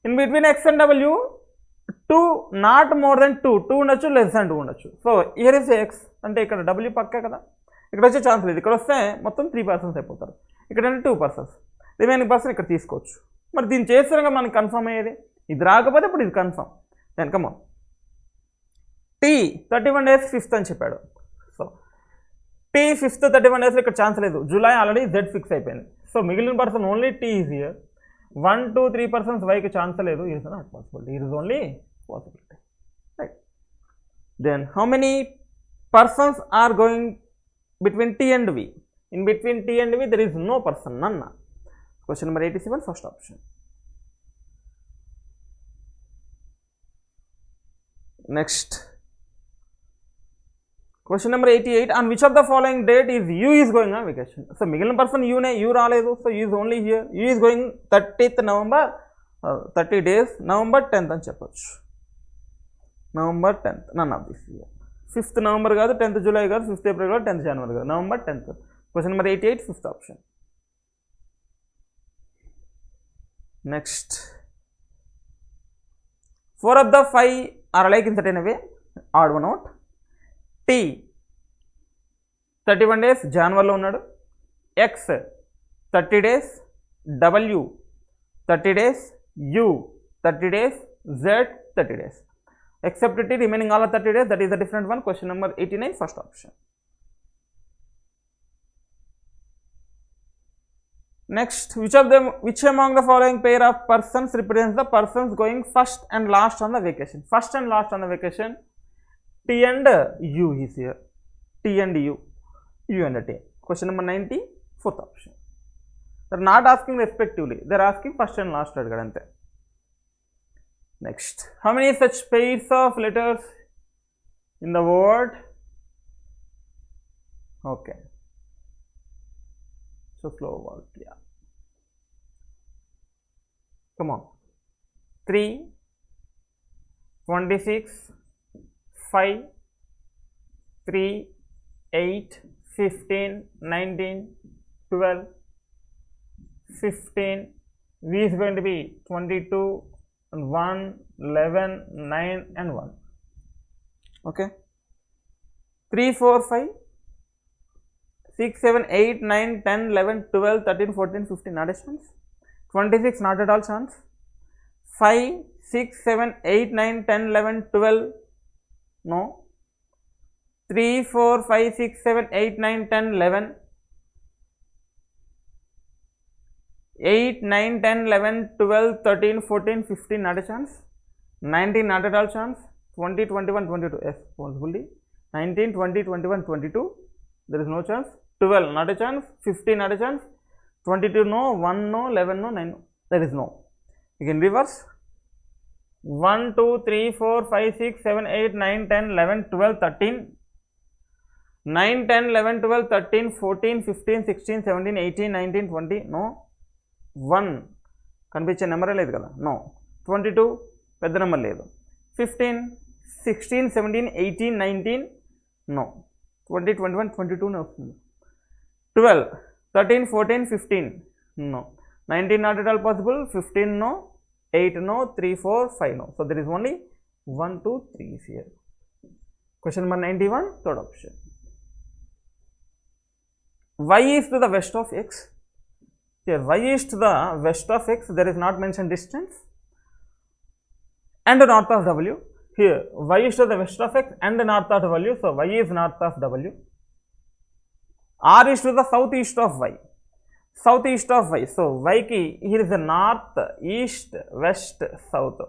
In between X and W, 2 not more than 2 ఉండొచ్చు, less than 2 ఉండొచ్చు. సో here is X అంటే ఇక్కడ W పక్కా కదా, ఇక్కడ వచ్చే ఛాన్స్ లేదు. ఇక్కడ వస్తే మొత్తం 3 persons అయిపోతారు, ఇక్కడ అంటే 2 persons, రిమైనింగ్ పర్సన్ ఇక్కడ తీసుకోవచ్చు. మరి దీన్ని చేస్తారుగా మనకి కన్ఫర్మ్ అయ్యేది, ఇది రాకపోతే ఇప్పుడు ఇది confirm. Then come on, T 31 days 5th అని చెప్పాడు. సో T 5th 31 days ఇక్కడ ఛాన్స్ లేదు. జూలై ఆల్రెడీ Z ఫిక్స్ అయిపోయింది. సో మిగిలిన person only T is here. 1 2 3 persons Yకి ఛాన్స్ లేదు. It is not possibility, it is only possibility, right. Then how many persons are going between T and V? In between T and V there is no person, none. Question number 87, first option. Next, question number 88, on which of the following date is U is going on vacation? So మిగిలిన person యూనే, you రాలేదు. So you is only here. You is going 30th November, 30 days November 10th అని చెప్పొచ్చు. November 10th, none of this year. 5th November కాదు, 10th July కాదు, 5th April కాదు, 10th January కాదు, November 10th. Question number 88, fifth option. Next, 4 of the 5 are alike in certain way, odd one out. T 31 days January lo unnadu. X 30 days, W 30 days, U 30 days, Z 30 days. Except T remaining all are 30 days, that is the different one. Question number 89, first option. Next, which among the following pair of persons represents the persons going first and last on the vacation? First and last on the vacation, T and U is here. T and U, U and T. Question number 90, fourth option. They are not asking respectively, they are asking first and last. Next, how many such pairs of letters in the word? Okay. So slow work, yeah. Come on. 3, 26, 5, 3, 8, 15, 19, 12, 15. V is going to be 22, 1, 11, 9 and 1. Okay. 3, 4, 5. 6, 7, 8, 9, 10, 11, 12, 13, 14, 15, not a chance. 26, not at all chance. 5, 6, 7, 8, 9, 10, 11, 12, no. 3, 4, 5, 6, 7, 8, 9, 10, 11. 8, 9, 10, 11, 12, 13, 14, 15, not a chance. 19, not at all chance. 20, 21, 22, yes, possibly. 19, 20, 21, 22, there is no chance. 12, not a chance. 15, not a chance. 22, no. 1, no. 11, no. 9, no. There is no. You can reverse. 1, 2, 3, 4, 5, 6, 7, 8, 9, 10, 11, 12, 13. 9, 10, 11, 12, 13, 14, 15, 16, 17, 18, 19, 20, no. 1 కనిపించే నెంబరే లేదు కదా, no. 22 పెద్ద number లేదు. 15, 16, 17, 18, 19, no. 20, 21, 22 నే వస్తుంది. 12, 13, 14, 15, no. 19, not at all possible. 15, no. 8, no. 3, 4, 5, no. So there is only 1, 2, 3 is here. Question number 91, third option. Y is to the west of X. Here, Y is to the west of X. There is not mentioned distance. And north of W. Here, Y is to the west of X and north of W. So Y is north of W. R is to the southeast of Y. Southeast of Y. So Y ki here is the north, east, west, south.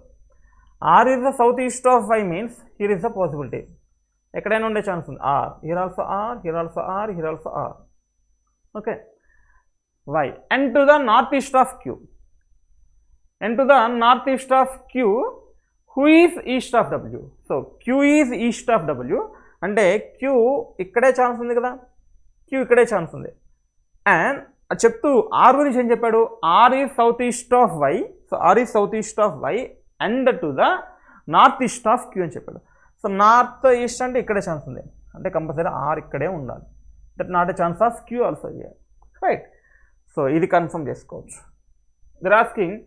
R is the southeast of Y means here is the possibility. Ekkadaina unde chance undi. R. Here also R. Here also R. Here also R. Okay. Y. And to the northeast of Q. And to the northeast of Q. Who is east of W? So Q is east of W. అంటే Q ఇక్కడే chance ఉంది కదా, Q ఇక్కడే chance ఉంది. And చెప్తూ R గురించి ఏం చెప్పాడు, R is south east of Y. So R is south east of Y and to the north east of Q అని చెప్పాడు. సో నార్త్ ఈస్ట్ అంటే ఇక్కడే ఛాన్స్ ఉంది, అంటే కంపల్సరీ R ఇక్కడే ఉండాలి. That not a chance of Q also here, right. So ఇది confirm చేసుకోవచ్చు. They're asking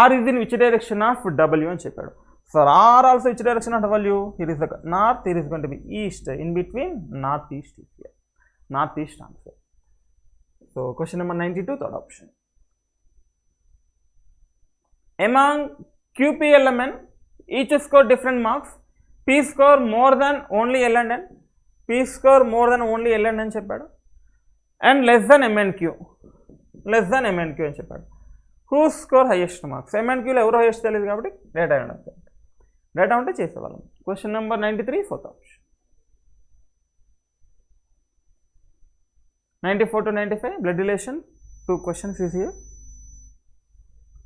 R is in which direction of W అని చెప్పాడు. So R also which direction of W? Here is the north, here is going to be east, in between northeast is here. Northeast answer. So question number 92, third option. Among QPLMN, each score different marks. P score more than only L and N. P score more than only L and N చెప్పాడు. And less than M and Q. Less than M and Q అని చెప్పాడు. Who score highest marks? M and Qలో ఎవరు highest తెలియదు కాబట్టి data ఉండదు. Data ఉంటే చేసేవాళ్ళం. Question number 93, fourth option. 94 to 95, blood relation. 2 questions is here.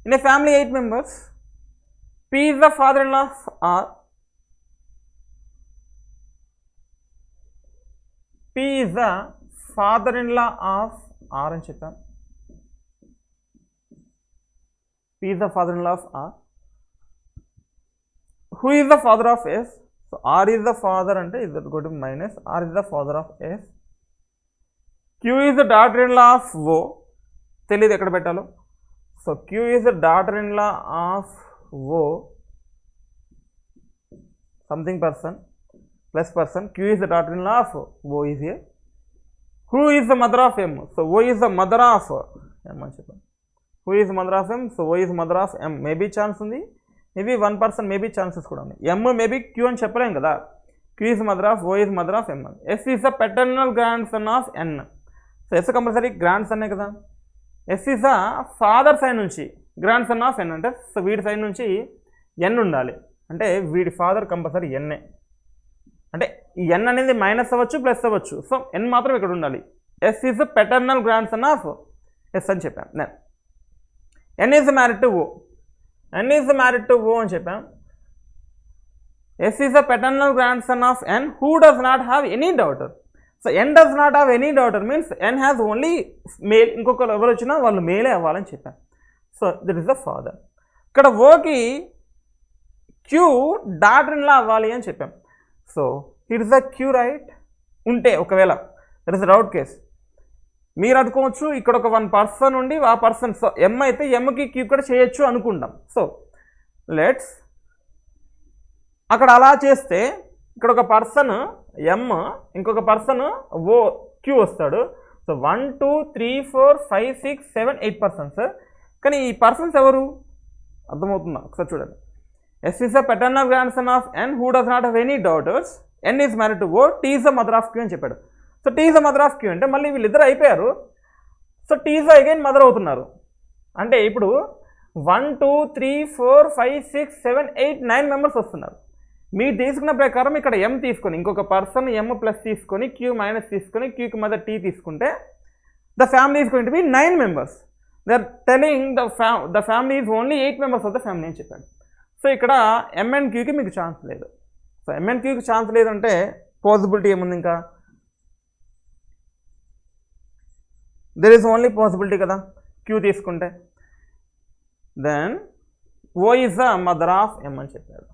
In a family 8 members, P is the father-in-law of R. P is the father-in-law of R అని చెప్పాం. P is the father-in-law of R. Who is the father of S? So R is the father అంటే is that go to minus. R is the father of S. Q is the daughter-in-law of O. తెలియదు ఎక్కడ పెట్టాలో. So Q is the daughter-in-law of O something person plus person. Q is the daughter-in-law of O is here. Who is the mother of M? So O is the mother of M అని చెప్పండి. Who is the mother of M? So O is the mother of M. Maybe chance ఉంది, maybe 1% maybe chances కూడా ఉన్నాయి. M maybe Q అని చెప్పలేం కదా. Q is mother of O is mother of M. S is the paternal grandson of N. So S compulsory గ్రాండ్ సన్నే కదా. S is the father side నుంచి గ్రాండ్ సన్ ఆఫ్ N అంటే so వీడి side నుంచి N ఉండాలి, అంటే వీడి ఫాదర్ కంపల్సరీ N. అంటే ఈ N అనేది మైనస్ అవ్వచ్చు ప్లస్ అవ్వచ్చు, సో N మాత్రం ఇక్కడ ఉండాలి. S is the paternal grandson of S అని చెప్పాం. N is married to O. N is married to O అని చెప్పాం. S is the paternal grandson of N who does not have any daughter. So N does not have any daughter means N has only male. ఇంకొకరు ఎవరు వచ్చినా వాళ్ళు మేలే అవ్వాలని చెప్పాం. So that is the father. ఇక్కడ ఓకి Q డాటర్ ఇన్ లా అవ్వాలి అని చెప్పాం. So it is the Q right. ఉంటే ఒకవేళ దట్ ఇస్ డౌట్ కేస్ మీరు అనుకోవచ్చు ఇక్కడ ఒక 1 పర్సన్ ఉండి ఆ పర్సన్ సో M అయితే Mకి Q కూడా చేయొచ్చు అనుకుంటాం. సో లెట్స్ అక్కడ అలా చేస్తే ఇక్కడ ఒక పర్సన్ M ఇంకొక పర్సన్ O Q వస్తాడు. So 1 2 3 4 5 6 7 8 persons. కానీ ఈ పర్సన్స్ ఎవరు అర్థమవుతుందా ఒకసారి చూడండి. S is the paternal grandson of N who does not have any daughters. N is married to O. T is the mother of Q అని చెప్పాడు. So T is the mother of Q అంటే మళ్ళీ వీళ్ళిద్దరు అయిపోయారు. So T is again mother అవుతున్నారు. అంటే ఇప్పుడు 1 2 3 4 5 6 7 8 9 members వస్తున్నారు. మీరు తీసుకున్న ప్రకారం ఇక్కడ M తీసుకొని ఇంకొక పర్సన్ M ప్లస్ తీసుకొని Q మైనస్ తీసుకొని Qకి మదర్ T తీసుకుంటే the family is going to be 9 members. They are telling the family is only 8 members of the family అని చెప్పాడు. సో ఇక్కడ M అండ్ Qకి మీకు ఛాన్స్ లేదు. సో M అండ్ Qకి ఛాన్స్ లేదంటే పాసిబిలిటీ ఏముంది, ఇంకా దెర్ ఈజ్ ఓన్లీ పాసిబిలిటీ కదా Q తీసుకుంటే. Then O is the mother of M అని చెప్పాడు.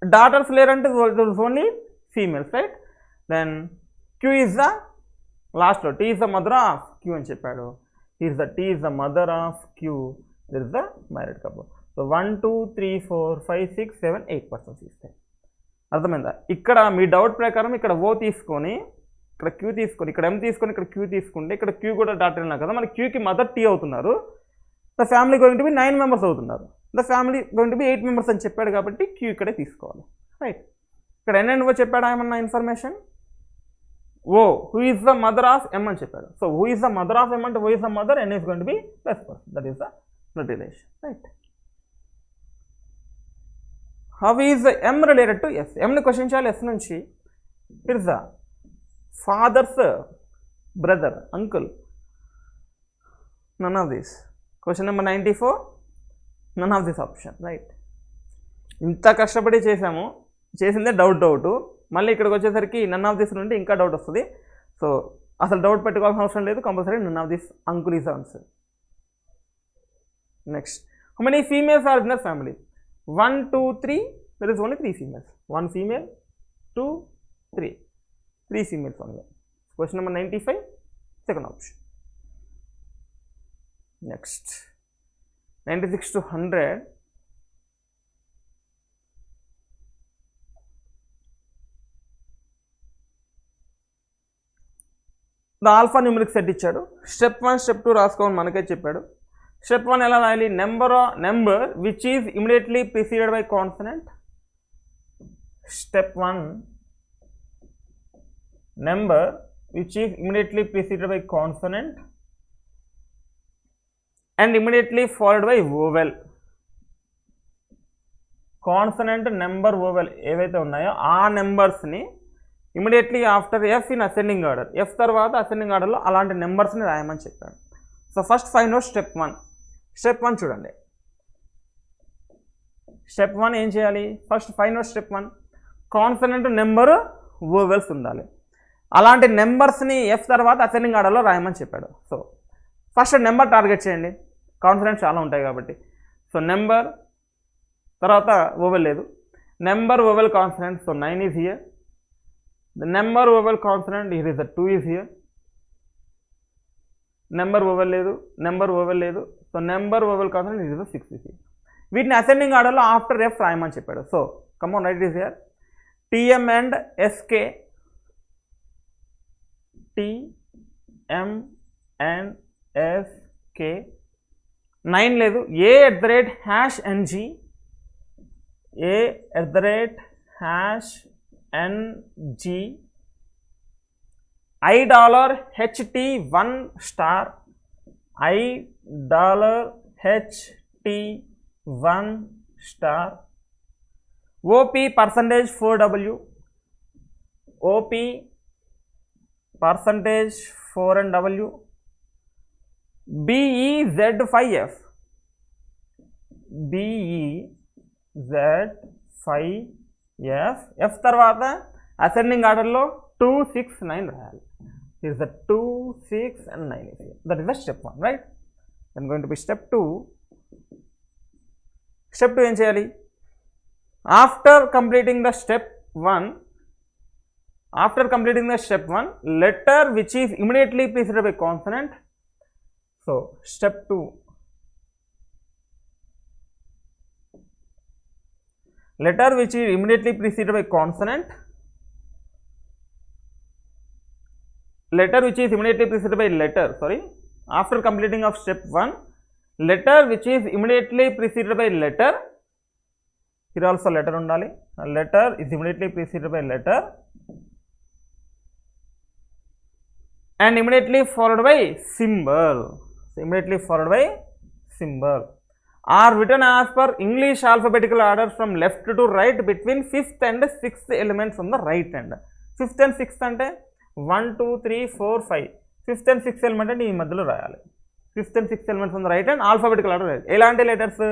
డాటర్స్ లేరంటే only females right. Then Q is the లాస్ట్లో T is the mother of Q అని చెప్పాడు. T is the mother of Q. There is the married couple. So 1 2 3 4 5 6 7 8 persons ఇస్తాయి. అర్థమైందా? ఇక్కడ మీ doubt ప్రకారం ఇక్కడ O తీసుకొని ఇక్కడ Q తీసుకొని ఇక్కడ M తీసుకొని ఇక్కడ Q తీసుకుంటే ఇక్కడ Q కూడా డాటర్ ఉన్నా కదా, మన Qకి మదర్ T అవుతున్నారు. The family going to be 9 members అవుతున్నారు. The family going to be 8 members అని చెప్పాడు కాబట్టి Q ఇక్కడే తీసుకోవాలి రైట్. ఇక్కడ N అండ్ O చెప్పాడు ఏమన్నా information. O who is the mother of M అని చెప్పాడు. So who is the mother of M అంటే O is the mother, N is going to be plus person, that is the blood relation right. How is M related to S? Mని question చేయాలి S నుంచి. It is the father's brother uncle. None of this. Question number 94 none of this option right. ఇంత కష్టపడి చేసాము, చేసిందే doubt. మళ్ళీ ఇక్కడికి వచ్చేసరికి నన్ ఆఫ్ దిస్ నుండి ఇంకా డౌట్ వస్తుంది. సో అసలు డౌట్ పెట్టుకోవాల్సిన అవసరం లేదు, compulsory none of this uncle is answer. Next, how many females are in the family? 1 2 3. There is only 3 females. 1 female 2 3. 3 females only. Question number 95 second option. Next 96 to 100. The alpha numeric set ఇచ్చాడు. Step 1 step 2 రాసుకోమని మనకే చెప్పాడు. Step 1 ఎలా రాయాలి? Number which is immediately preceded by consonant. Step 1 number which is immediately preceded by consonant and immediately followed by vowel. Consonant, number, vowel ఏవైతే ఉన్నాయో ఆ నెంబర్స్ని immediately after F in ascending order, F తర్వాత ascending ఆర్డర్లో అలాంటి నెంబర్స్ని రాయమని చెప్పాడు. So first find out step 1. Step 1 చూడండి. స్టెప్ 1 ఏం చేయాలి? First find out step 1 consonant, number, vowels ఉండాలి. అలాంటి నెంబర్స్ని F తర్వాత అసెండింగ్ ఆర్డర్లో రాయమని చెప్పాడు. సో ఫస్ట్ నెంబర్ టార్గెట్ చేయండి, కాన్సనెంట్స్ చాలా ఉంటాయి కాబట్టి. సో నెంబర్ తర్వాత వోవెల్ లేదు. Number, vowel, consonant. So 9 is here. The number, vowel, consonant, here is the 2 is here. Number vowel లేదు, నెంబర్ ఓవెల్ లేదు. So number vowel consonant it is 6 వీటిని ascending ఆర్డర్లో ఆఫ్టర్ ఎఫ్ రాయమని చెప్పాడు. So come on right is here TM and SK, TM and SK 9 లేదు. a@#ng, a@#ng, $HT1 star, $HT1 star, OP %4W, OP %4W, BEZ5F, BEZ5F, F తర్వాత ascending ఆర్డర్లో 2, 6, 9 రాయాలి. Is the 2, 6 and 9 is here. That is the step 1, right? Then going to be step 2. Step 2 ఏం చేయాలి? After completing the step 1, letter which is immediately preceded by consonant. So step 2, letter which is immediately preceded by consonant, letter which is immediately preceded by letter, sorry, after completing of step 1, letter which is immediately preceded by letter, here also letter undali, letter is immediately preceded by letter and immediately followed by symbol. So immediately followed by symbol are written as per English alphabetical order from left to right between 5th and 6th elements on the right hand. 5th and 6th అంటే 1, 2, 3, 4, 5, 5th and 6th element అంటే ఈ మధ్యలో రాయాలి. 5th and 6th elements on the right hand alphabetical order. ఎలాంటి letters?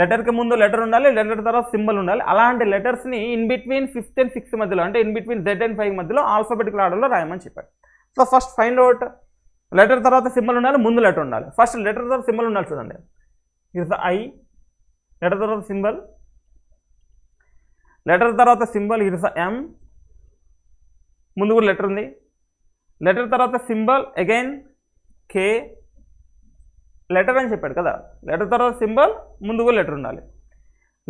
లెటర్కి ముందు letter ఉండాలి, letter తర్వాత symbol ఉండాలి. అలాంటి లెటర్స్ని in between 5th and 6th మధ్యలో అంటే ఇన్ బిట్వీన్ Z and 5 మధ్యలో ఆల్ఫాబెటికల్ ఆర్డర్లో రాయమని చెప్పాడు. So first find out, letter తర్వాత సింబల్ ఉండాలి, ముందు లెటర్ ఉండాలి. ఫస్ట్ లెటర్ తర్వాత సింబల్ ఉండాలి. చూడండి, ఇస్ ద ఐ, లెటర్ తర్వాత సింబల్, లెటర్ తర్వాత సింబల్, ఇస్ ద ఎం, ముందు కూడా లెటర్ ఉంది, లెటర్ తర్వాత సింబల్ అగైన్ కే, లెటర్ అని చెప్పాడు కదా, లెటర్ తర్వాత సింబల్, ముందు కూడా లెటర్ ఉండాలి,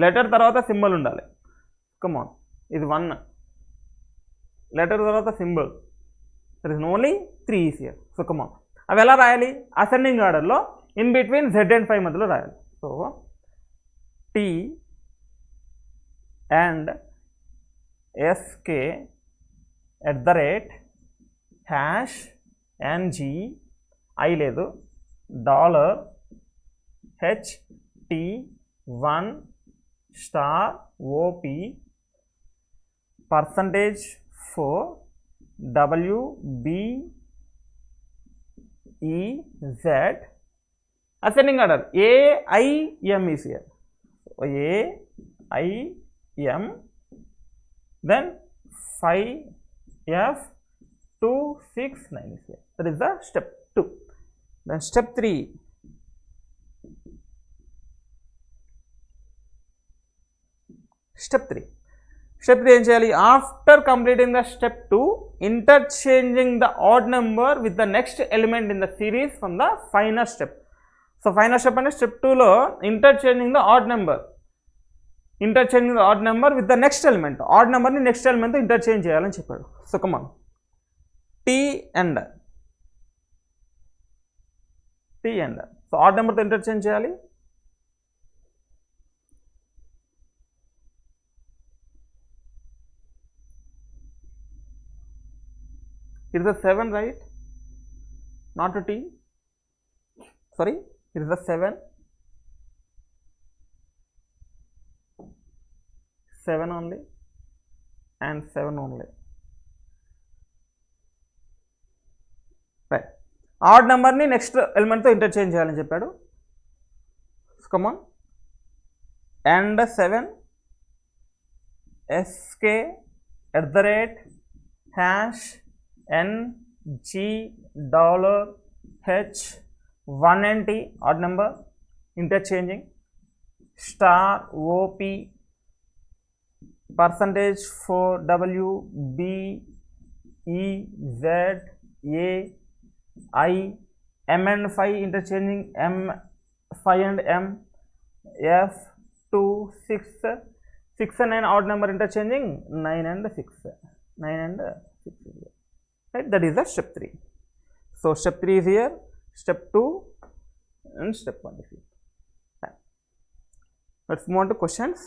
లెటర్ తర్వాత సింబల్ ఉండాలి. కమాన్, ఇది 1, లెటర్ తర్వాత symbol, there is only 3 is here. So come on, అవి ఎలా రాయాలి? అసెండింగ్ ఆర్డర్లో ఇన్ బిట్వీన్ Z and 5 మధ్యలో రాయాలి. So T and SK @#ng, I లేదు, $HT1 star OP %4W BEZ, ascending order AIM is here. So AIM, then 5F 2, 6, 9 is here. That is the step 2. Then step 3. Step 3 ఏం చేయాలి? After completing the step 2, interchanging the odd number with the next element in the series from the final step. So final step అంటే step 2లో interchanging the odd number, with the next element, odd నెంబర్ని next ఎలిమెంట్తో interchange చేయాలని చెప్పాడు. So come on, T and so odd నెంబర్తో interchange చేయాలి. It is a 7, right? Not a T. Sorry, it is a 7. 7 only and 7 only. Right. Odd number ni next element to interchange cheyalani cheppaadu. Come on. And 7 SK @#NG $H1NT odd number interchanging star OP %4W BEZ M and 5 interchanging M, 5 and M, F, 2, 6, 6 and 9 odd number interchanging 9 and 6, 9 and 6, right? That is the step 3. So step 3 is here, step 2 and step 1 is here. Let's move on to questions.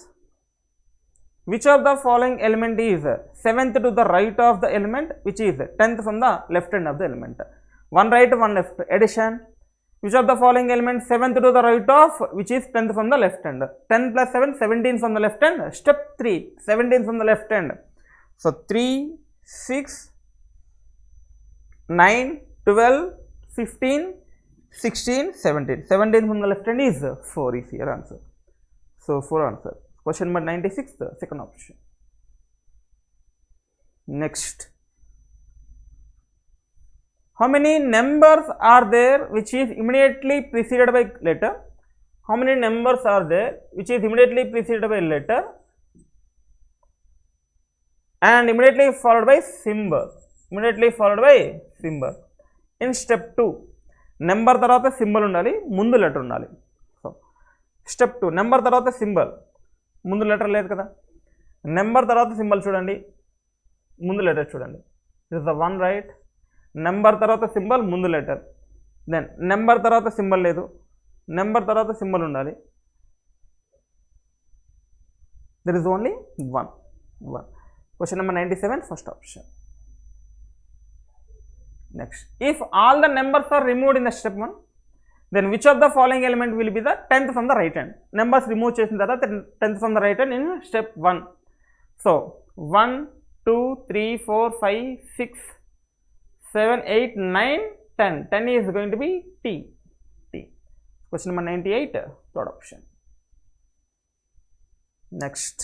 Which of the following element is 7th to the right of the element, which is 10th from the left end of the element? One right, one left. Addition. Which of the following element 7th to the right of, which is 10th from the left end? 10 plus 7, 17 from the left end. Step 3, 17 from the left end. So 3, 6, 9, 12, 15, 16, 17. 17 from the left hand is 4 is here answer. So 4 answer. Question number 96, the second option. Next. How many numbers are there which is immediately preceded by letter? How many numbers are there which is immediately preceded by letter and immediately followed by symbol? Immediately followed by symbol. In step 2, number tarvata symbol undali, mundu letter undali. So step 2, number tarvata symbol, ముందు letter లేదు కదా, number తర్వాత symbol చూడండి, ముందు letter చూడండి. This the one right. Number తర్వాత symbol, ముందు letter. Then number తర్వాత సింబల్ లేదు, నెంబర్ తర్వాత సింబల్ ఉండాలి. There is only one. Question number 97, first option. Next, if all the numbers are removed in the step 1, then which of the following element will be the 10th from the right hand? Numbers remove చేసిన తర్వాత 10th from the right hand in step 1. So 1, 2, 3, 4, 5, 6, 7, 8, 9, 10. 10 is going to be T. Question number 98, third option. Next.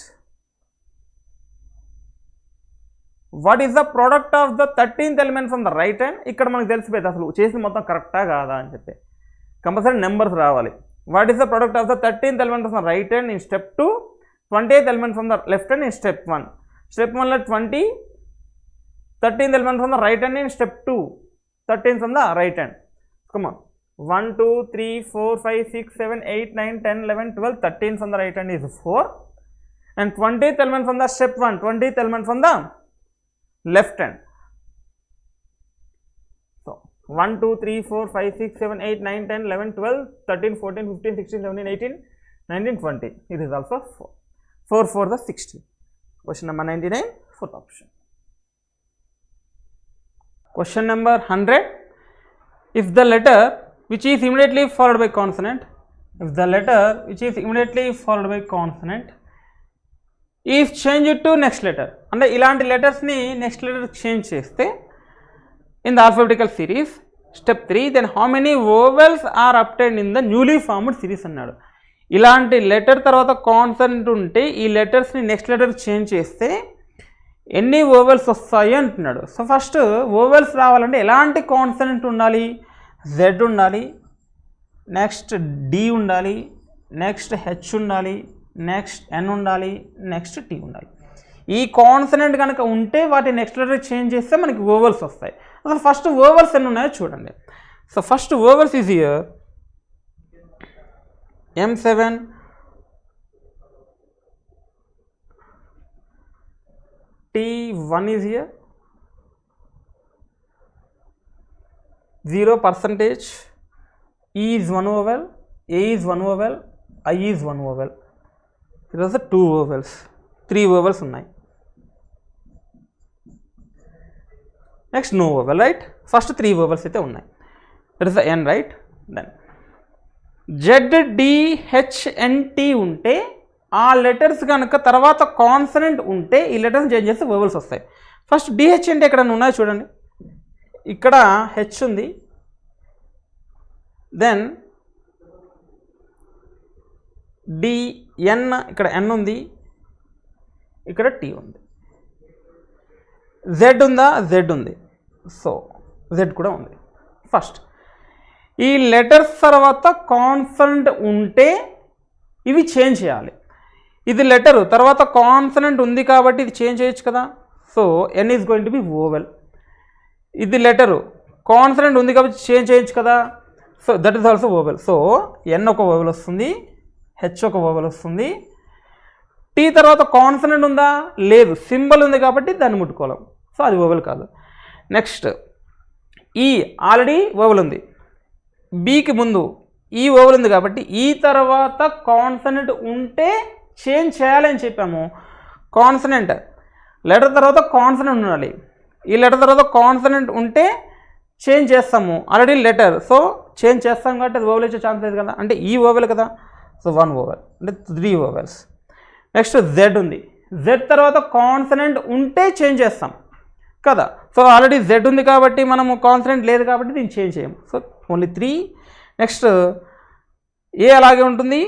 What is the product of the 13th element from the right hand? ఇక్కడ మనకు తెలిసిపోయింది అసలు చేసిన మొత్తం కరెక్టా కాదా అని చెప్పి. కంపల్సరీ నెంబర్స్ రావాలి. What is the product of the 13th element from the right hand in step 2, 20th element from the left hand in step 1. Step 1లో 20, 13th element from the right hand in step 2, 13 from the right hand. Come on, 1, 2, 3, 4, 5, 6, 7, 8, 9, 10, 11, 12, 13 from the right hand is 4, and 20th element from the step 1, 20th element from the left hand. 1, 2, 3, 4, 5, 6, 7, 8, 9, 10, 11, 12, 13, 14, 15, 16, 17, 18, 19, 20. It is also 4. 4 for the 60. Question number 99, fourth option. Question number 100. If the letter which is immediately followed by consonant, is changed to next letter. And ilanti letters ni next letter change cheste in the alphabetical series, step 3, then how many vowels are obtained in the newly formed series అన్నాడు. ఇలాంటి letter తర్వాత consonant ఉంటే ఈ లెటర్స్ని next letter change చేస్తే ఎన్ని vowels వస్తాయి అంటున్నాడు. So first vowels రావాలంటే ఎలాంటి కాన్సనెంట్ ఉండాలి? జెడ్ ఉండాలి, నెక్స్ట్ డి ఉండాలి, నెక్స్ట్ హెచ్ ఉండాలి, నెక్స్ట్ ఎన్ ఉండాలి, నెక్స్ట్ టీ ఉండాలి. ఈ కాన్సనెంట్ కనుక ఉంటే వాటి నెక్స్ట్ లెటర్ చేంజ్ చేస్తే మనకి వోవెల్స్ వస్తాయి. అసలు ఫస్ట్ వోవెల్స్ ఎన్ని ఉన్నాయో చూడండి. So first vowels is here M7, T1 is here, 0%, E is 1 vowel, A is 1 vowel, I is 1 vowel. It was the 2 vowels, 3 vowels ఉన్నాయి. Next no vowel, right? First 3 vowels అయితే ఉన్నాయి. That is the N, right? Then Z, D, H, N, T ఉంటే ఆ letters కనుక తర్వాత consonant ఉంటే ఈ letters change చేస్తే వోవెల్స్ వస్తాయి. ఫస్ట్ డిహెచ్ అంటే ఎక్కడ ఉన్నాయో చూడండి. ఇక్కడ హెచ్ ఉంది, దెన్ డిఎన్, ఇక్కడ ఎన్ ఉంది, ఇక్కడ టీ ఉంది. జెడ్ ఉందా? జెడ్ ఉంది. సో జెడ్ కూడా ఉంది. ఫస్ట్ ఈ లెటర్స్ తర్వాత కాన్సనెంట్ ఉంటే ఇవి చేంజ్ చేయాలి. ఇది లెటరు తర్వాత కాన్సనెంట్ ఉంది కాబట్టి ఇది చేంజ్ చేయొచ్చు కదా. So N is going to be vowel. ఇది లెటరు కాన్సనెంట్ ఉంది కాబట్టి చేంజ్ చేయొచ్చు కదా. So that is also vowel. So N ఒక వోవెల్ వస్తుంది, హెచ్ ఒక వోవెల్ వస్తుంది. టీ తర్వాత కాన్సనెంట్ ఉందా? లేదు, సింబల్ ఉంది కాబట్టి దాన్ని ముట్టుకోవాలి. సో అది వోవెల్ కాదు. నెక్స్ట్ ఈ ఆల్రెడీ వోవెల్ ఉంది, బీకి ముందు ఈ వోవెల్ ఉంది కాబట్టి ఈ తర్వాత కాన్సనెంట్ ఉంటే చేంజ్ చేయాలని చెప్పాము. కాన్సనెంట్ లెటర్ తర్వాత కాన్సనెంట్ ఉండాలి, ఈ లెటర్ తర్వాత కాన్సనెంట్ ఉంటే చేంజ్ చేస్తాము. ఆల్రెడీ లెటర్, సో చేంజ్ చేస్తాం కాబట్టి అది వోవెల్ వచ్చే ఛాన్స్ లేదు కదా, అంటే ఈ వోవెల్ కదా. సో 1 వోవెల్ అంటే 3 వోవెల్స్. నెక్స్ట్ జెడ్ ఉంది, జెడ్ తర్వాత కాన్సనెంట్ ఉంటే చేంజ్ చేస్తాం కదా. సో ఆల్రెడీ జెడ్ ఉంది కాబట్టి మనము కాన్సనెంట్ లేదు కాబట్టి దీన్ని చేంజ్ చేయము. So only 3. నెక్స్ట్ ఏ అలాగే ఉంటుంది,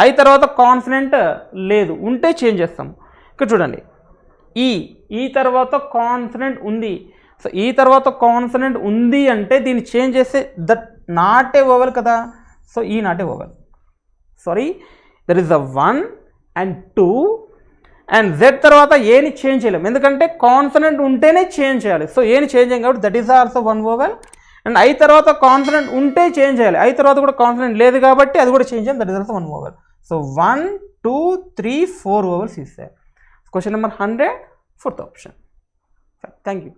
ఐ తర్వాత కాన్సనెంట్ లేదు, ఉంటే చేంజ్ చేస్తాం. ఇక్కడ చూడండి, ఈ తర్వాత కాన్సనెంట్ ఉంది. సో ఈ తర్వాత కాన్సనెంట్ ఉంది అంటే దీన్ని చేంజ్ చేస్తే దట్ నాట్ ఏ వోవెల్ కదా. సో ఈ not a vowel, sorry, there is a 1 and 2. And Z తర్వాత ఏని చేంజ్ చేయలేము, ఎందుకంటే కాన్సనెంట్ ఉంటేనే చేంజ్ చేయాలి. సో ఏని చేంజ్ చేయం కాబట్టి that is also 1 vowel. And I తర్వాత కాన్సనెంట్ ఉంటే చేంజ్ చేయాలి, ఐ తర్వాత కూడా కాన్సనెంట్ లేదు కాబట్టి అది కూడా చేంజ్ చేయాలి, that is also 1 vowel. So 1, 2, 3, 4 vowels ఇస్తాయి. Question number 100, 4th option. Thank you.